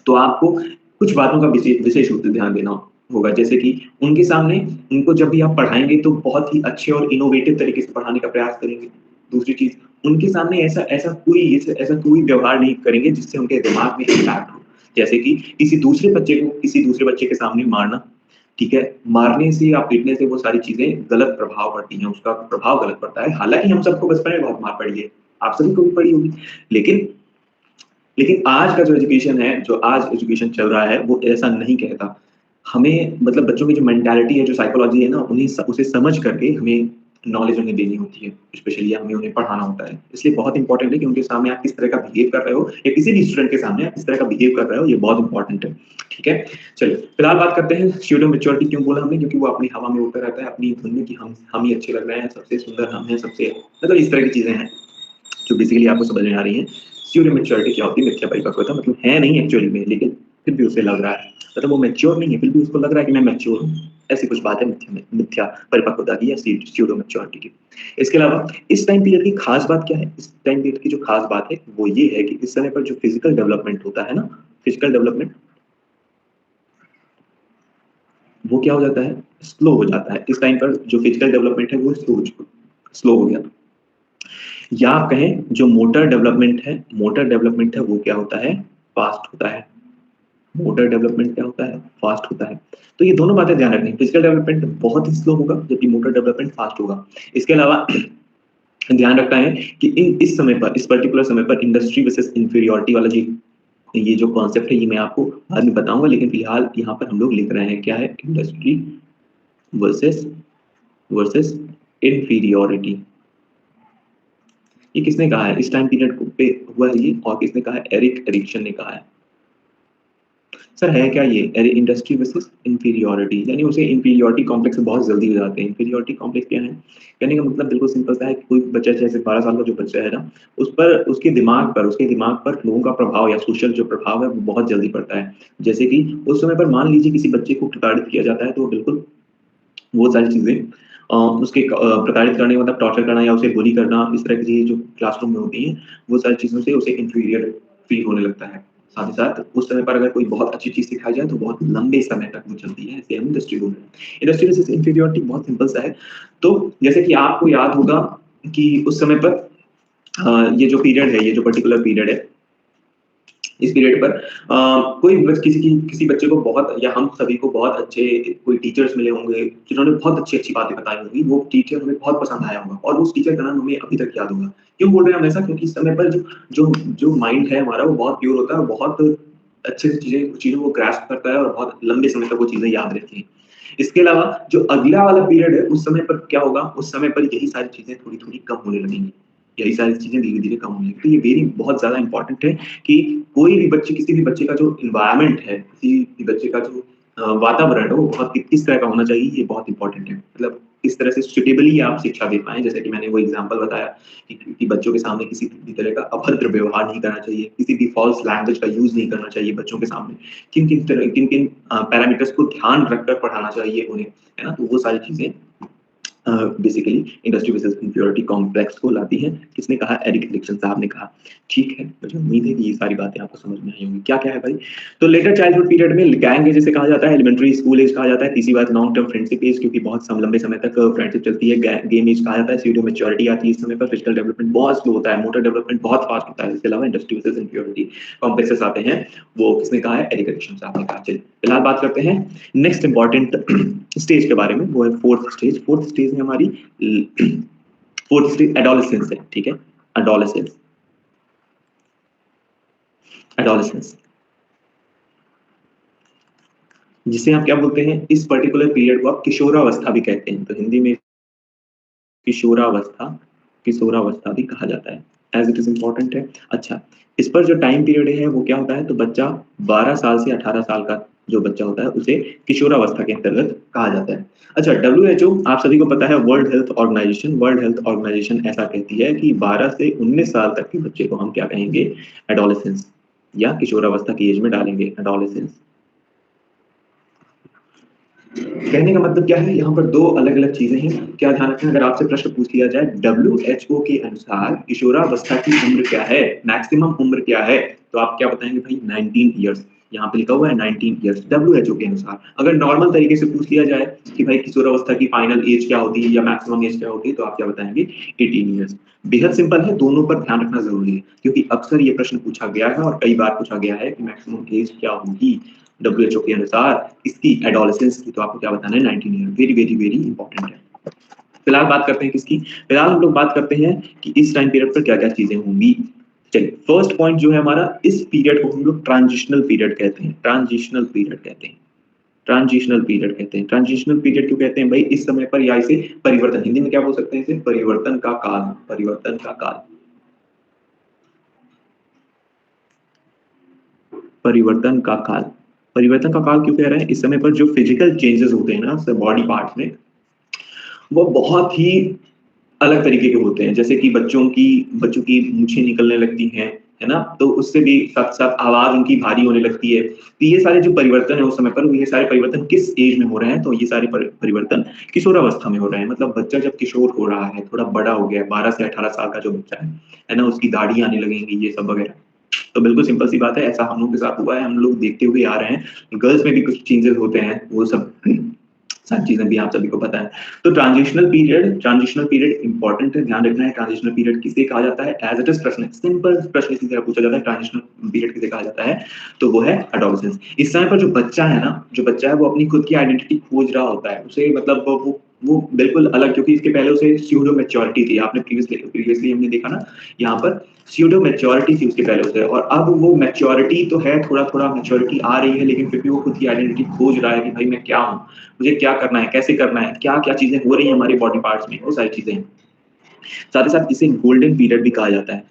तो आपको कुछ बातों का विशेष रूप से ध्यान देना होगा। जैसे कि उनके सामने उनको जब भी आप पढ़ाएँगे तो बहुत ही अच्छे और इनोवेटिव तरीके से पढ़ाने का प्रयास करेंगे। दूसरी चीज़, उनके सामने ऐसा कोई व्यवहार नहीं करेंगे जिससे उनके दिमाग में इम्पैक्ट हो। जैसे कि किसी दूसरे बच्चे के सामने मारना, ठीक है? मारने से या पीटने से वो सारी चीज़ें गलत प्रभाव पड़ती हैं, उसका प्रभाव गलत पड़ता है। हालाँकि हम सबको बचपन में बहुत मार पड़ी है, आप सभी को भी पड़ी होगी। लेकिन लेकिन आज का जो एजुकेशन है, जो आज एजुकेशन चल रहा है, वो ऐसा नहीं कहता। हमें मतलब बच्चों की जो मेंटालिटी है, जो साइकोलॉजी है ना, उसे समझ करके हमें नॉलेज उन्हें देनी होती है। स्पेशली हमें उन्हें पढ़ाना होता है। इसलिए बहुत इम्पोर्टेंट है कि उनके सामने आप किस तरह का बिहेव कर रहे हो या किसी भी स्टूडेंट के सामने आप किस तरह का बिहेव कर रहे हो, ये बहुत इम्पोर्टेंट है। ठीक है? चलिए, फिलहाल बात करते हैं स्यूडो मैच्योरिटी क्यों बोला हमने? क्योंकि वो अपनी हवा में उड़ता रहता है, अपनी धुन में कि हम ही अच्छे लग रहे हैं, सबसे सुंदर हम हैं, सबसे मतलब इस तरह की चीज़ें हैं। जो बेसिकली आपको समझ में आ रही है। स्यूडो मैच्योरिटी क्या होती है? मिथ्या परिपक्वता मतलब है नहीं एक्चुअली में, लेकिन फिर भी उसे लग रहा है। मतलब वो मैच्योर नहीं है, फिर भी उसको लग रहा है कि मैं मैच्योर हूँ। ऐसी कुछ बात है मिथ्या परिपक्वता की या स्यूडो मैच्योरिटी की। इसके अलावा इस टाइम पीरियड की खास बात क्या है? इस टाइम पीरियड की जो खास बात है, वो ये है कि इस समय पर जो फिजिकल डेवलपमेंट होता है ना, फिजिकल डेवलपमेंट वो क्या हो जाता है? स्लो हो जाता है। इस टाइम पर जो फिजिकल डेवलपमेंट है वो स्लो हो गया। या आप कहें जो मोटर डेवलपमेंट है वो क्या होता है? फास्ट होता है। मोटर डेवलपमेंट क्या होता है? फास्ट होता है। तो ये दोनों बातें ध्यान रखनी है। फिजिकल डेवलपमेंट बहुत ही स्लो होगा, जबकि मोटर डेवलपमेंट फास्ट होगा। इसके अलावा ध्यान रखना है कि इस समय पर, इस पर्टिकुलर समय पर इंडस्ट्री वर्सेस इंफीरियॉरिटी वाला जी ये जो कॉन्सेप्ट है ये मैं आपको बाद में बताऊँगा, लेकिन फिलहाल यहाँ पर हम लोग लिख रहे हैं क्या है? Industry versus versus inferiority. ये किसने कहा है? इस टाइम पीरियड पे हुआ है ये और किसने कहा है? एरिक एरिक्सन ने कहा है। सर है क्या ये? अरे इंडस्ट्री वर्सेस इंफीरियॉरिटी, यानी उसे इंफीरियॉरिटी कॉम्प्लेक्स से बहुत जल्दी हो जाते हैं। इंफीरियॉरिटी कॉम्प्लेक्स क्या है? कहने का मतलब बिल्कुल सिंपल सा है कि कोई बच्चा जैसे 12 साल का जो बच्चा है ना, उसके दिमाग पर लोगों का प्रभाव या सोशल जो प्रभाव है वो बहुत जल्दी पड़ता है। जैसे कि उस समय पर मान लीजिए किसी बच्चे को प्रताड़ित किया जाता है तो बिल्कुल वो सारी चीज़ें प्रताड़ित करने का मतलब टॉर्चर करना या उसे बुली करना, इस तरह की चीज़ें जो क्लासरूम में होती हैं, वो सारी चीज़ों से उसे इंफीरियर फ़ील होने लगता है। साथ ही साथ उस समय पर अगर कोई बहुत अच्छी चीज़ सिखाई जाए तो बहुत लंबे समय तक वो चलती है, ऐसे हम इंडस्ट्री बोल रहे हैं। इंडस्ट्री वर्सेस इंफीरियॉरिटी बहुत सिंपल सा है। तो जैसे कि आपको याद होगा कि उस समय पर ये जो पीरियड है, ये जो पर्टिकुलर पीरियड है, इस पीरियड पर कोई बस किसी बच्चे को बहुत या हम सभी को बहुत अच्छे कोई टीचर्स मिले होंगे, जिन्होंने बहुत अच्छी-अच्छी बातें बताई होंगी, वो टीचर हमें बहुत पसंद आया होगा और उस टीचर का नाम हमें अभी तक याद होगा। क्यों बोल रहे हैं हम ऐसा? क्योंकि इस समय पर जो जो माइंड है हमारा वो बहुत प्योर होता है और बहुत अच्छे से चीज़ों को ग्रास्प करता है और बहुत लंबे समय तक वो चीज़ें याद रहती हैं। इसके अलावा जो अगला वाला पीरियड है, उस समय पर क्या होगा? उस समय पर यही सारी चीज़ें थोड़ी-थोड़ी कम होने लगेंगी। यही सारी चीज़ें धीरे-धीरे कम होने लगेंगी। तो ये वेरी बहुत ज़्यादा इम्पोर्टेंट है कि कोई भी बच्चे किसी भी बच्चे का जो एनवायरनमेंट है, किसी भी बच्चे का जो वातावरण है, वो बहुत किस तरह का होना चाहिए, ये बहुत इम्पोर्टेंट है। मतलब किस तरह से सुटेबली आप शिक्षा दे पाएँ, जैसे कि मैंने वो एग्ज़ाम्पल बताया कि बच्चों के सामने किसी भी तरह का अभद्र व्यवहार नहीं करना चाहिए, किसी भी फ़ॉल्स लैंग्वेज का यूज़ नहीं करना चाहिए बच्चों के सामने। किन-किन पैरामीटर्स को ध्यान रखकर पढ़ाना चाहिए उन्हें, है ना? तो वो सारी चीज़ें बेसिकली इंडस्ट्री वर्सेस इंफीरियॉरिटी कॉम्प्लेक्स को लाती हैं। किसने कहा? एरिक एरिक्सन साहब ने कहा। ठीक है, मुझे उम्मीद है कि ये सारी बातें आपको समझ में आई होंगी। क्या-क्या है भाई? तो लेटर चाइल्डहुड पीरियड में गैंग एज जिसे कहा जाता है, एलिमेंटरी स्कूल एज कहा जाता है, तीसरी बात लॉन्ग टर्म फ्रेंडशिप एज क्योंकि बहुत लंबे समय तक फ्रेंडशिप चलती है, गेम एज कहा जाता है, स्यूडो मैच्योरिटी आती है इस समय पर, फिजिकल डेवलपमेंट बहुत स्लो होता है, मोटर डेवलपमेंट बहुत फास्ट होता है। इसके अलावा इंडस्ट्री वर्सेस इंफीरियॉरिटी कॉम्प्लेक्सेस आते हैं, वो किसने कहा है? एरिक एरिक्सन साहब ने कहा। चलिए, फिलहाल बात करते हैं नेक्स्ट इंपॉर्टेंट स्टेज के बारे में, वो है फोर्थ स्टेज। फोर्थ स्टेज में हमारी फोर्थ स्टेज एडोलेसेंस है, ठीक है? एडोलेसेंस, एडोलेसेंस जिसे आप क्या बोलते हैं? इस पर्टिकुलर पीरियड को आप किशोरावस्था भी कहते हैं। तो हिंदी में किशोरावस्था किशोरावस्था भी कहा जाता है, एज़ इट इज़ इम्पोर्टेंट है। अच्छा, इस पर जो टाइम पीरियड है वो क्या होता है? तो बच्चा 12 साल से 18 साल का जो बच्चा होता है उसे किशोरावस्था के अंतर्गत कहा जाता है। अच्छा, डब्ल्यूएचओ आप सभी को पता है, वर्ल्ड हेल्थ ऑर्गनाइजेशन ऐसा कहती है कि 12 से 19 साल तक के बच्चे को हम क्या कहेंगे? एडोलेसेंस या किशोरावस्था की एज में डालेंगे, एडोलेसेंस। कहने का मतलब क्या है? यहाँ पर 2 अलग-अलग चीज़ें हैं। क्या ध्यान रखें, अगर आपसे प्रश्न पूछ लिया जाए डब्ल्यूएचओ के अनुसार किशोरावस्था की उम्र क्या है? मैक्सिमम उम्र क्या है? तो आप क्या बताएँगे भाई? 19 इयर्स। यहाँ पे लिखा हुआ है 19 इयर्स डब्ल्यूएचओ के अनुसार। अगर नॉर्मल तरीके से पूछ लिया जाए कि भाई किशोरावस्था की फाइनल एज क्या होती है या मैक्सिमम एज क्या होती है? तो आप क्या बताएँगे? 18 इयर्स। बेहद सिंपल है, दोनों पर ध्यान रखना ज़रूरी है क्योंकि अक्सर ये प्रश्न पूछा गया है और कई बार पूछा गया है कि मैक्सिमम एज क्या होगी? डब्ल्यूएचओ के अनुसार इसकी एडोलेसेंस की, तो आपको क्या बताना है? 19 ईयर। वेरी इंपॉर्टेंट है। फिलहाल बात करते हैं किसकी? फिलहाल हम लोग बात करते हैं कि इस टाइम पीरियड पर क्या-क्या चीज़ें होंगी। चलिए, फर्स्ट पॉइंट जो है हमारा, इस पीरियड को हम लोग ट्रांजिशनल पीरियड कहते हैं। ट्रांजिशनल पीरियड कहते हैं। ट्रांजिशनल पीरियड कहते हैं। ट्रांजिशनल पीरियड क्यों कहते हैं भाई? इस समय पर या इसे परिवर्तन, हिंदी में क्या बोल सकते हैं इसे? परिवर्तन का काल, परिवर्तन का काल। परिवर्तन का काल। परिवर्तन का काल क्यों कह रहे हैं? इस समय पर जो फिजिकल चेंजेस होते हैं ना बॉडी पार्ट्स में, वो बहुत ही अलग तरीके के होते हैं। जैसे कि बच्चों की मूंछें निकलने लगती हैं, है ना? तो उससे भी साथ-साथ आवाज़ उनकी भारी होने लगती है। तो ये सारे जो परिवर्तन है उस समय पर, ये सारे परिवर्तन किस एज में हो रहे हैं? तो ये सारे परिवर्तन किशोरावस्था में हो रहे हैं। मतलब बच्चा जब किशोर हो रहा है, थोड़ा बड़ा हो गया है, 12 से 18 साल का जो बच्चा है ना? उसकी दाढ़ी आने लगेंगी, ये सब वगैरह। तो बिल्कुल सिंपल सी बात है, ऐसा हम लोगों के साथ हुआ है, हम लोग देखते हुए आ रहे हैं। गर्ल्स में भी कुछ चेंजेस होते हैं, वो सब सारी चीज़ें भी आप सभी को पता है। तो ट्रांजिशनल पीरियड इम्पोर्टेंट है, ध्यान रखना है। ट्रांजिशनल पीरियड किसे कहा जाता है? एज़ इट इज़ प्रश्न, सिंपल प्रश्न इसी तरह पूछा जाता है, ट्रांजिशनल पीरियड किसे कहा जाता है? तो वो है एडोलेसेंस। इस समय पर जो बच्चा है ना, जो बच्चा है वो अपनी खुद की आइडेंटिटी खोज रहा होता है। उसे मतलब वो बिल्कुल अलग, क्योंकि इसके पहले उसे स्यूडो मैच्योरिटी थी। आपने प्रीवियसली हमने देखा ना, यहाँ पर स्यूडो मैच्योरिटी थी उसके पहले उसे, और अब वो मैच्योरिटी तो है, थोड़ा-थोड़ा मैच्योरिटी आ रही है, लेकिन फिर भी वो खुद की आइडेंटिटी खोज रहा है कि भाई मैं क्या हूँ? मुझे क्या करना है? कैसे करना है? क्या-क्या चीज़ें हो रही हैं हमारे बॉडी पार्ट्स में? वो सारी चीज़ें। साथ ही साथ इसे गोल्डन पीरियड भी कहा जाता है।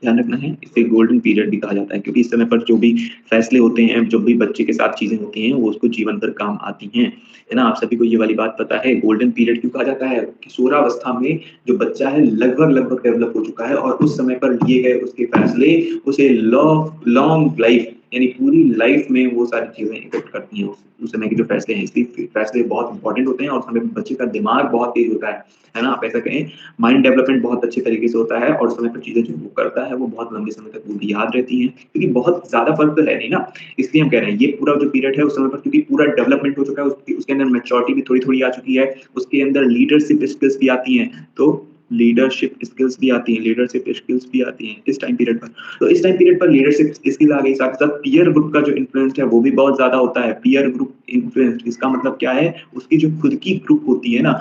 ध्यान रखना है, इसे गोल्डन पीरियड भी कहा जाता है क्योंकि इस समय पर जो भी फैसले होते हैं, जो भी बच्चे के साथ चीज़ें होती हैं, वो उसको जीवन भर काम आती हैं। है ना? आप सभी को ये वाली बात पता है, गोल्डन पीरियड क्यों कहा जाता है? किशोरावस्था में जो बच्चा है लगभग-लगभग डेवलप हो चुका है और उस समय पर लिए गए उसके फैसले उसे लॉन्ग लाइफ यानी पूरी लाइफ में वो सारी चीज़ें इफ़ेक्ट करती हैं उस समय के जो फैसले हैं। इसलिए फैसले बहुत इम्पोर्टेंट होते हैं और उस समय बच्चे का दिमाग बहुत तेज़ होता है ना? आप ऐसा कहें माइंड डेवलपमेंट बहुत अच्छे तरीके से होता है और उस समय पर चीज़ें जो वो करता है वो बहुत लंबे समय तक वो भी याद रहती हैं क्योंकि बहुत ज़्यादा फ़र्क तो है नहीं ना, इसलिए हम कह रहे हैं ये पूरा जो पीरियड है उस समय पर क्योंकि पूरा डेवलपमेंट हो चुका है उसके अंदर मैच्योरिटी भी थोड़ी-थोड़ी आ चुकी है, उसके अंदर लीडरशिप स्किल्स भी आती हैं, तो लीडरशिप स्किल्स भी आती हैं लीडरशिप स्किल्स भी आती हैं इस टाइम पीरियड पर। तो इस टाइम पीरियड पर लीडरशिप स्किल आ गई, साथ-साथ पीयर ग्रुप का जो इन्फ्लुएंस है वो भी बहुत ज़्यादा होता है। पीयर ग्रुप इन्फ्लुएंस इसका मतलब क्या है? उसकी जो खुद की ग्रुप होती है ना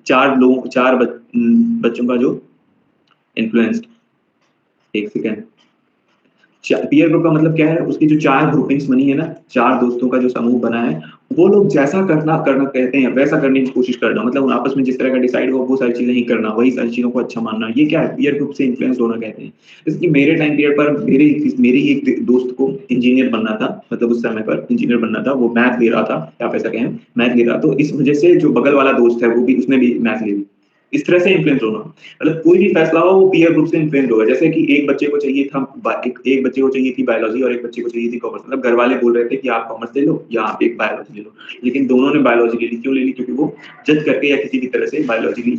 4 बच्चों का जो इन्फ्लुएंस 1 सेकंड पीयर ग्रुप का मतलब क्या है? उसकी जो 4 ग्रुपिंग्स बनी है ना, 4 दोस्तों का जो समूह बना है, वो लोग जैसा करना कहते हैं, वैसा करने की कोशिश करना। मतलब उन आपस में जिस तरह का डिसाइड हो, वो सारी चीज़ें ही करना, वही सारी चीज़ों को अच्छा मानना। ये क्या है? पीयर ग्रुप से इन्फ्लुएंस होना कहते हैं। जैसे कि मेरे टाइम पीरियड पर मेरे ही एक दोस्त को इंजीनियर बनना था, मतलब उस समय पर इंजीनियर बनना था, वो मैथ ले रहा था, या आप ऐसा कहें, मैथ ले रहा तो इस वजह से जो बगल वाला दोस्त है, वो भी उसने भी मैथ ले ली। इस तरह से इन्फ्लुएंस होना। मतलब कोई भी फैसला हो वो पीयर ग्रुप से इन्फ्लुएंस होगा। जैसे कि एक बच्चे को चाहिए था एक बच्चे को चाहिए थी बायोलॉजी और एक बच्चे को चाहिए थी कॉमर्स। मतलब घर वाले बोल रहे थे कि आप कॉमर्स ले लो या आप एक बायोलॉजी ले लो। लेकिन दोनों ने बायोलॉजी ले ली। क्यों ले ली? क्योंकि वो जज करके या किसी भी तरह से बायोलॉजी ली।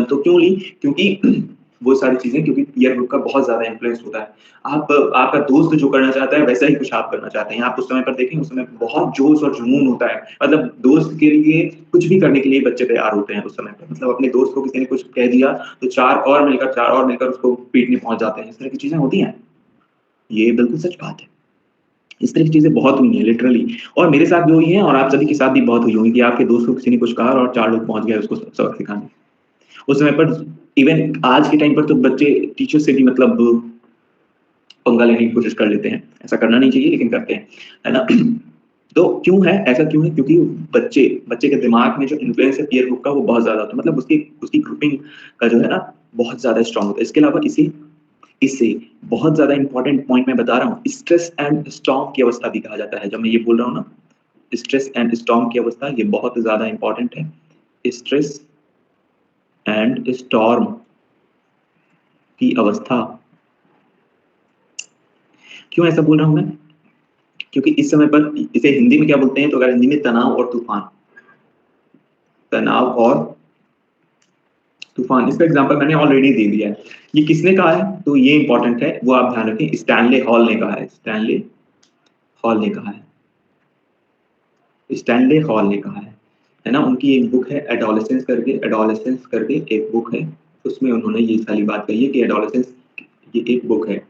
तो क्यों ली? क्योंकि वो सारी चीज़ें क्योंकि पीयर ग्रुप का बहुत ज़्यादा इन्फ्लुएंस होता है। आपका दोस्त जो करना चाहता है वैसा ही कुछ आप करना चाहते हैं। आप उस समय पर देखें उस समय बहुत जोश और जुनून होता है। मतलब दोस्त के लिए कुछ भी करने के लिए बच्चे तैयार होते हैं उस समय पर। मतलब अपने दोस्त को किसी ने कुछ कह दिया तो 4 और मिलकर उसको पीटने पहुँच जाते हैं। इस तरह की चीज़ें होती हैं। ये बिल्कुल सच बात है। इस तरह की चीज़ें बहुत हुई हैं लिटरली और मेरे साथ भी हुई हैं और आप सभी के साथ भी बहुत हुई होंगी कि आपके दोस्त को किसी ने कुछ कहा और 4 लोग पहुँच गए उसको सबक सिखाने। उस समय पर इवन आज के टाइम पर तो बच्चे टीचर से भी मतलब पंगा लेने की कोशिश कर लेते हैं। ऐसा करना नहीं चाहिए लेकिन करते हैं, है ना? तो क्यों है? ऐसा क्यों है? क्योंकि बच्चे के दिमाग में जो इन्फ्लुएंस है पीयर ग्रुप का वो बहुत ज़्यादा होता है। मतलब उसकी ग्रुपिंग का जो है ना बहुत ज़्यादा स्ट्रॉन्ग होता है। इसके अलावा इसे बहुत ज़्यादा इम्पोर्टेंट पॉइंट मैं बता रहा हूँ, स्ट्रेस एंड स्टॉर्म की अवस्था भी कहा जाता है। जब मैं ये बोल रहा हूँ ना, स्ट्रेस एंड स्टॉर्म की अवस्था ये बहुत ज़्यादा इम्पोर्टेंट है। स्ट्रेस एंड स्टॉर्म की अवस्था क्यों ऐसा बोल रहा हूँ मैं? क्योंकि इस समय पर इसे हिंदी में क्या बोलते हैं? तो अगर हिंदी में तनाव और तूफान इसका एग्जांपल मैंने ऑलरेडी दे दिया है। ये किसने कहा है? तो ये इम्पोर्टेंट है, वो आप ध्यान रखें। स्टैनले हॉल ने कहा है। स्टैनले हॉल ने कहा है। स्टैनले हॉल ने कहा है ना? उनकी एक बुक है एडोलेसेंस करके एक बुक है। उसमें उन्होंने ये सारी बात कही है कि एडोलेसेंस ये एक बुक है।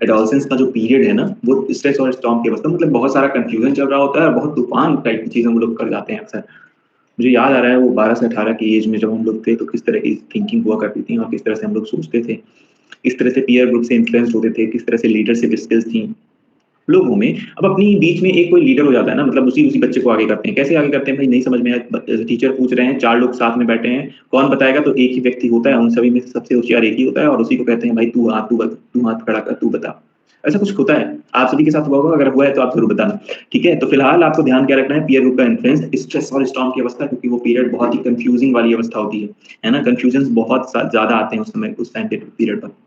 एडोलेसेंस का जो पीरियड है ना, वो स्ट्रेस और स्टॉर्म की अवस्था मतलब बहुत सारा कन्फ्यूजन चल रहा होता है और बहुत तूफान टाइप की चीज़ें वो लोग कर जाते हैं अक्सर। मुझे याद आ रहा है वो 12 से 18 की एज में जब हम लोग थे तो किस तरह की थिंकिंग हुआ करती थी और किस तरह से हम लोग सोचते थे। किस तरह से पीयर ग्रुप से इन्फ्लुएंस्ड होते थे, किस तरह से लीडरशिप स्किल्स थी लोगों में। अब अपनी बीच में एक कोई लीडर हो जाता है ना मतलब उसी बच्चे को आगे करते हैं। कैसे आगे करते हैं भाई नहीं समझ में आया। टीचर पूछ रहे हैं, 4 लोग साथ में बैठे हैं, कौन बताएगा? तो एक ही व्यक्ति होता है, उन सभी में से सबसे होशियार एक ही होता है और उसी को कहते हैं भाई तू हाथ खड़ा कर, तू बता। ऐसा कुछ होता है। आप सभी के साथ हुआ होगा, अगर हुआ है तो आप ज़रूर बताना। ठीक है? तो फिलहाल आपको ध्यान क्या रखना है पीयर ग्रुप का इन्फ्लुएंस, स्ट्रेस और स्टॉर्म की अवस्था क्योंकि वो पीरियड बहुत ही कन्फ्यूजिंग वाली अवस्था होती है ना? कन्फ्यूजन्स बहुत ज़्यादा आते हैं उस टाइम पे पीरियड पर।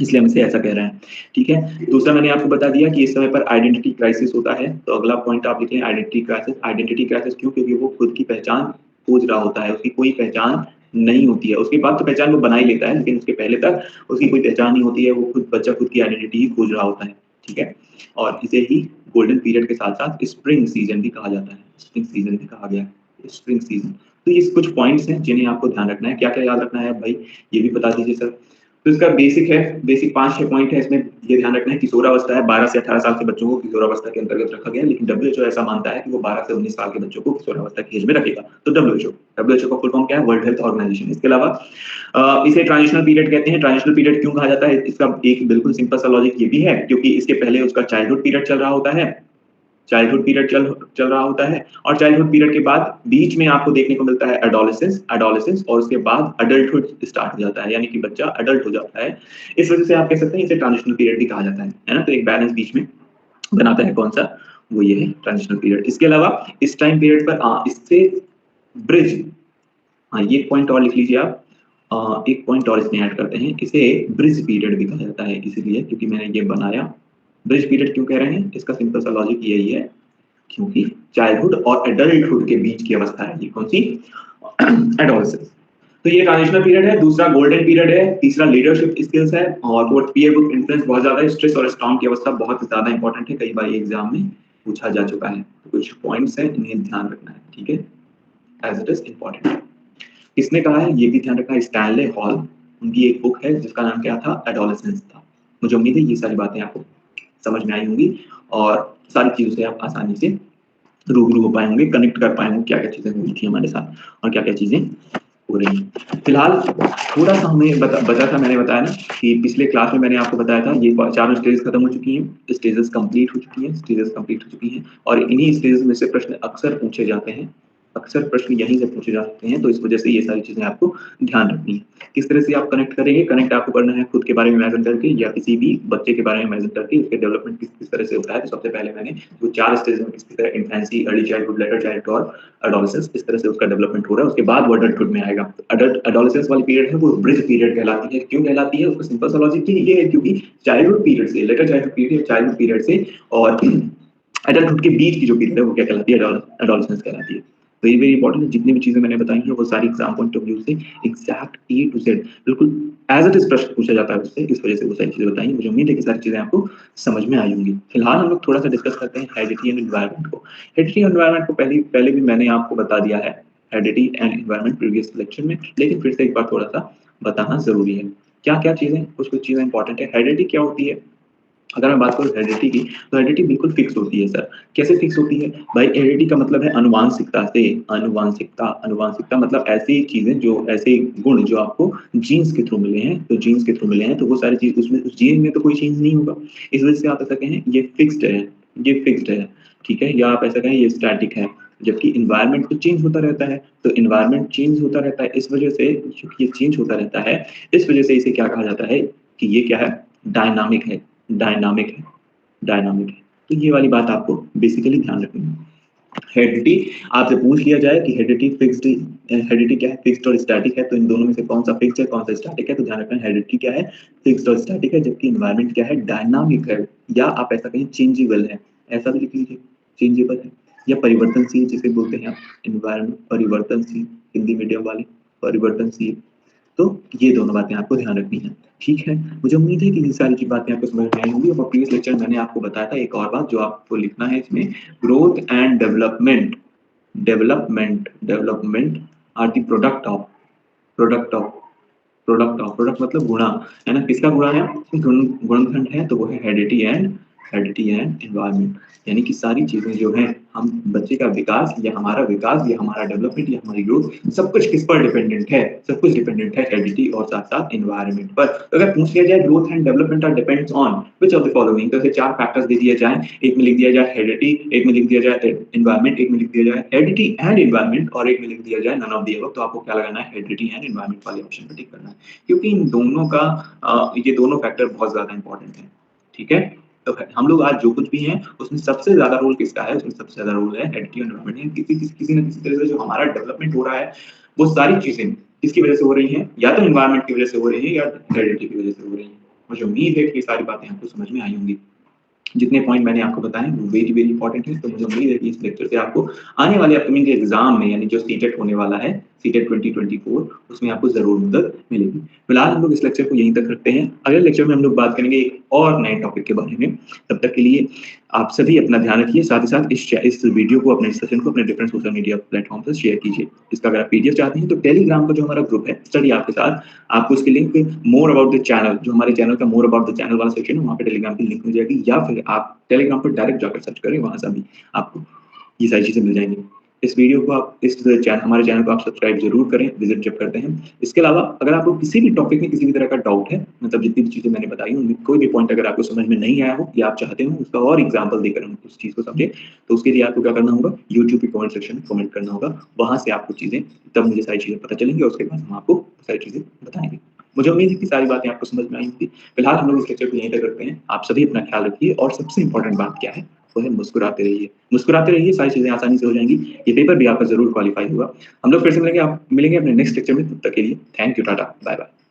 इसलिए हम इसे ऐसा कह रहे हैं, ठीक है? दूसरा मैंने आपको बता दिया कि इस समय पर आइडेंटिटी क्राइसिस होता है, तो अगला पॉइंट आप लिखें आइडेंटिटी क्राइसिस। आइडेंटिटी क्राइसिस क्यों? क्योंकि वो खुद की पहचान खोज रहा होता है, उसकी कोई पहचान नहीं होती है। उसके बाद तो पहचान वो बना ही लेता है, लेकिन उसके पहले तक उसकी कोई पहचान नहीं होती है, वो बच्चा खुद की आइडेंटिटी ही खोज रहा होता है, ठीक है? और इसे ही गोल्डन पीरियड के साथ-साथ स्प्रिंग सीज़न भी कहा जाता है, स्प्रिंग सीज़न भी कहा गया है, स्प्रिंग सीज़न। तो ये कुछ पॉइंट्स हैं जिन्हें आपको ध्यान रखना है। क्या-क्या याद रखना है भाई, ये भी बता दीजिए सर। तो इसका बेसिक है, बेसिक 5-6 पॉइंट है इसमें ये ध्यान रखना है किशोरावस्था है 12 से 18 साल के बच्चों को किशोरावस्था के अंतर्गत रखा गया है, लेकिन डब्ल्यूएचओ ऐसा मानता है कि वो 12 से 19 साल के बच्चों को किशोरावस्था की एज में रखेगा। तो डब्ल्यूएचओ का फुल फॉर्म क्या है? World health organisation. इसके अलावा इसे ट्रांजिशनल पीरियड कहते हैं। ट्रांजिशनल पीरियड क्यों कहा जाता है? इसका एक बिल्कुल सिंपल सा लॉजिक ये भी है क्योंकि इसके पहले उसका चाइल्डहुड पीरियड चल रहा होता है चाइल्डहुड पीरियड चल रहा होता है और चाइल्डहुड पीरियड के बाद बीच में आपको देखने को मिलता है एडोलेसेंस और उसके बाद अडल्टहुड स्टार्ट हो जाता है, यानी कि बच्चा अडल्ट हो जाता है। इस वजह से आप कह सकते हैं इसे ट्रांजिशनल पीरियड भी कहा जाता है ना? तो एक बैलेंस बीच में बनाता है कौन सा? वो ये है ट्रांजिशनल पीरियड। इसके अलावा इस टाइम पीरियड पर इससे ब्रिज, ये पॉइंट और लिख लीजिए आप। एक पॉइंट और इसमें ऐड करते हैं, इसे ब्रिज पीरियड भी कहा जाता है, इसीलिए क्योंकि मैंने ये बनाया। ब्रिज पीरियड क्यों कह रहे हैं? इसका सिंपल सा लॉजिक यही है, क्योंकि चाइल्डहुड और एडल्टहुड के बीच की अवस्था है ये कौन सी? एडोलेसेंस। तो ये ट्रांजिशनल पीरियड है, दूसरा गोल्डन पीरियड है, तीसरा लीडरशिप स्किल्स है और फोर्थ पीयर ग्रुप इन्फ्लुएंस बहुत ज्यादा है। स्ट्रेस और स्टॉर्म की अवस्था बहुत ज्यादा इंपॉर्टेंट है, कई बार ये एग्जाम में पूछा जा चुका है। तो कुछ पॉइंट्स हैं, इन्हें ध्यान रखना है, ठीक है, एज इट इज इंपॉर्टेंट। किसने कहा है ये भी ध्यान रखना है, स्टैनले हॉल, उनकी एक बुक है जिसका नाम क्या था? एडोलेसेंस था। मुझे उम्मीद है ये सारी बातें आपको समझ में आई होंगी और सारी चीजों से आप आसानी से रूबरू हो पाए होंगे, कनेक्ट कर पाए होंगे क्या क्या चीजें हुई थी हमारे साथ और क्या क्या चीजें हो रही हैं। फिलहाल थोड़ा सा हमें बचा था, मैंने बताया ना कि पिछले क्लास में मैंने आपको बताया था ये चारों स्टेजेस खत्म हो चुकी हैं, स्टेजेस कंप्लीट हो चुकी हैं और इन्हीं स्टेजेस में से प्रश्न अक्सर पूछे जाते हैं, अक्सर प्रश्न यहीं से पूछे जाते हैं, तो इस वजह से ये सारी चीजें आपको ध्यान रखनी है। किस तरह से आप कनेक्ट करेंगे? कनेक्ट आपको करना है खुद के बारे में इमेजिन करके या किसी भी बच्चे के बारे में इमेजिन करके उसके डेवलपमेंट किस तरह से होता है। तो सबसे पहले मैंने जो 4 स्टेज में किस तरह infancy, early childhood, letter childhood और एडोलेसेंस इस तरह से उसका डेवलपमेंट हो रहा है, उसके बाद वो अडल्टहुड में आएगा। एडोलेसेंस वाली पीरियड है वो ब्रिज पीरियड कहलाती है। क्यों कहलाती है? उसका सिंपल सा लॉजिक ये है, क्योंकि चाइल्डहुड पीरियड से, letter childhood period, childhood period से और एडल्टहुड के बीच की जो पीरियड है वो क्या कहलाती है? एडोलेसेंस कहलाती है। तो ये वेरी इंपॉर्टेंट है, जितनी भी चीजें मैंने बताई हैं वो सारी एग्जाम पॉइंट ऑफ व्यू से एग्जैक्ट ए टू जेड बिल्कुल एज इट इज प्रश्न पूछा जाता है उससे, इस वजह से वो सारी चीजें बताई। मुझे उम्मीद है कि सारी चीजें आपको समझ में आई होंगी। फिलहाल हम लोग थोड़ा सा डिस्कस करते हैं हेरिडिटी एंड एनवायरनमेंट को। हेरिडिटी एंड एनवायरनमेंट को पहले भी मैंने आपको बता दिया है, heredity and environment previous lecture में, लेकिन फिर से एक बार थोड़ा सा बताना जरूरी है। क्या क्या चीजें, कुछ चीजें इंपॉर्टेंट है। हेरिडिटी क्या होती है? अगर मैं बात करूँ हेरिडिटी की, तो हेरिडिटी बिल्कुल फिक्स होती है सर। कैसे फिक्स होती है भाई? हेरिडिटी का मतलब है अनुवांशिकता से, अनुवांशिकता मतलब ऐसी चीजें जो, ऐसे गुण जो आपको जीन्स के थ्रू मिले हैं, तो जीन्स के थ्रू मिले हैं तो वो सारी चीज उसमें, उस जीन में तो कोई चेंज नहीं होगा। इस वजह से आप ऐसा कहें ये फिक्स्ड है, ये फिक्स्ड है, ठीक है, या आप ऐसा कहें ये स्टैटिक है। जबकि इन्वायरमेंट तो चेंज होता रहता है, तो इन्वायरमेंट चेंज होता रहता है, इस वजह से क्योंकि ये चेंज होता रहता है, इस वजह से इसे क्या कहा जाता है कि ये क्या है? डायनामिक है, डायनामिक है, डायनामिक है। तो ये वाली बात आपको बेसिकली ध्यान रखनी है। हेरिडिटी आपसे पूछ लिया जाए कि हेरिडिटी फिक्स्ड, हेरिडिटी क्या है? फिक्स्ड और स्टैटिक है, तो इन दोनों में से कौन सा फिक्स्ड है, कौन सा स्टैटिक है? तो ध्यान रखना हेरिडिटी क्या है? फिक्स्ड और स्टैटिक है, जबकि एनवायरनमेंट क्या है? डायनामिक है, या आप ऐसा कहें चेंजेबल है, ऐसा भी लिख लीजिए, चेंजेबल है या परिवर्तनशील जिसे बोलते हैं आप। एनवायरनमेंट परिवर्तनशील, हिंदी मीडियम वाले परिवर्तनशील। तो ये दोनों बातें आपको ध्यान रखनी है, ठीक है। मुझे उम्मीद है कि ये सारी चीज बातें आपको समझ में आई होंगी। और प्रीवियस लेक्चर में मैंने आपको बताया था एक और बात जो आपको लिखना है इसमें, growth and development, development are the product of product मतलब गुणा, है ना? किसका गुणा है? गुणनखंड है, तो वो है हेरिडिटी एंड एनवायरनमेंट। यानी कि सारी चीजें जो हैं, हम बच्चे का विकास या हमारा डेवलपमेंट या हमारी ग्रोथ, सब कुछ किस पर डिपेंडेंट है? सब कुछ डिपेंडेंट है हेरिडिटी और साथ साथ एनवायरनमेंट पर। तो अगर पूछ लिया जाए growth and development are depends on which of the following, तो ऐसे 4 फैक्टर्स दे दिए जाए, एक में लिख दिया जाए हेरिडिटी, एक में लिख दिया जाए एनवायरनमेंट, एक में लिख दिया जाए हेरिडिटी एंड एनवायरनमेंट और एक में लिख दिया जाए नन ऑफ द अबव, तो आपको क्या लगाना है? हेरिडिटी एंड एनवायरनमेंट वाले ऑप्शन पर टिक करना है, क्योंकि इन दोनों का ये दोनों फैक्टर बहुत ज्यादा इंपॉर्टेंट है, ठीक है। तो हम लोग आज जो कुछ भी हैं उसमें सबसे ज्यादा रोल किसका है? उसमें सबसे ज्यादा रोल है हेरिडिटी एंड एनवायरनमेंट। किसी न किसी तरह से जो हमारा डेवलपमेंट हो रहा है, वो सारी चीजें किसकी वजह से हो रही हैं? या तो एनवायरनमेंट की वजह से हो रही है या हेरिडिटी की वजह से हो रही है। मुझे उम्मीद है कि ये सारी बातें आपको समझ में आई होंगी। जितने पॉइंट मैंने आपको बताए वो वेरी इंपॉर्टेंट है। तो मुझे उम्मीद है कि इस लेक्चर से आपको आने वाले अपकमिंग एग्जाम में, यानी जो सीटेट होने वाला है, सीटेट 2024, उसमें आपको जरूर मदद मिलेगी। फिलहाल हम लोग इस लेक्चर को यहीं तक रखते हैं, अगले लेक्चर में हम लोग बात करेंगे एक और नए टॉपिक के बारे में। तब तक के लिए आप सभी अपना ध्यान रखिए, साथ ही साथ इस वीडियो को, अपने सेशन को अपने डिफरेंट सोशल मीडिया प्लेटफॉर्म पर शेयर कीजिए। इसका अगर आप पीडीएफ चाहते हैं तो टेलीग्राम का जो हमारा ग्रुप है स्टडी आपके साथ, आपको उसकी link more about the channel, जो हमारे चैनल का मोर अबाउट द चैनल वाला सेक्शन है, वहाँ पे टेलीग्राम की लिंक मिल जाएगी, या फिर आप टेलीग्राम पर डायरेक्ट जाकर सर्च करें, वहां से भी आपको ये सारी चीजें मिल जाएंगी। इस वीडियो को आप हमारे चैनल को आप सब्सक्राइब ज़रूर करें, विज़िट जब करते हैं। इसके अलावा अगर आपको किसी भी टॉपिक में किसी भी तरह का डाउट है, मतलब जितनी भी चीज़ें मैंने बताई उनमें कोई भी पॉइंट अगर आपको समझ में नहीं आया हो या आप चाहते हो उसका और एग्ज़ाम्पल देकर हम उस चीज़ को समझें, तो उसके लिए आपको क्या करना होगा, यूट्यूब के कमेंट सेक्शन में कमेंट करना होगा। वहाँ से आपको चीज़ें तब मुझे सारी चीज़ें पता चलेंगी और उसके बाद हम आपको सारी चीज़ें बताएँगे। मुझे उम्मीद है कि सारी बातें आपको समझ में आई होंगी। फिलहाल हम लोग इस लेक्चर को यहीं तक रखते हैं। आप सभी अपना ख्याल रखिए और सबसे इम्पोर्टेंट बात क्या है, वो है मुस्कुराते रहिए। मुस्कुराते रहिए, सारी चीज़ें आसानी से हो जाएँगी। ये पेपर भी आपका ज़रूर क्वालीफाई होगा। हम लोग फिर से मिलेंगे अपने नेक्स्ट लेक्चर में, तब तक के लिए थैंक यू, टाटा, बाय-बाय।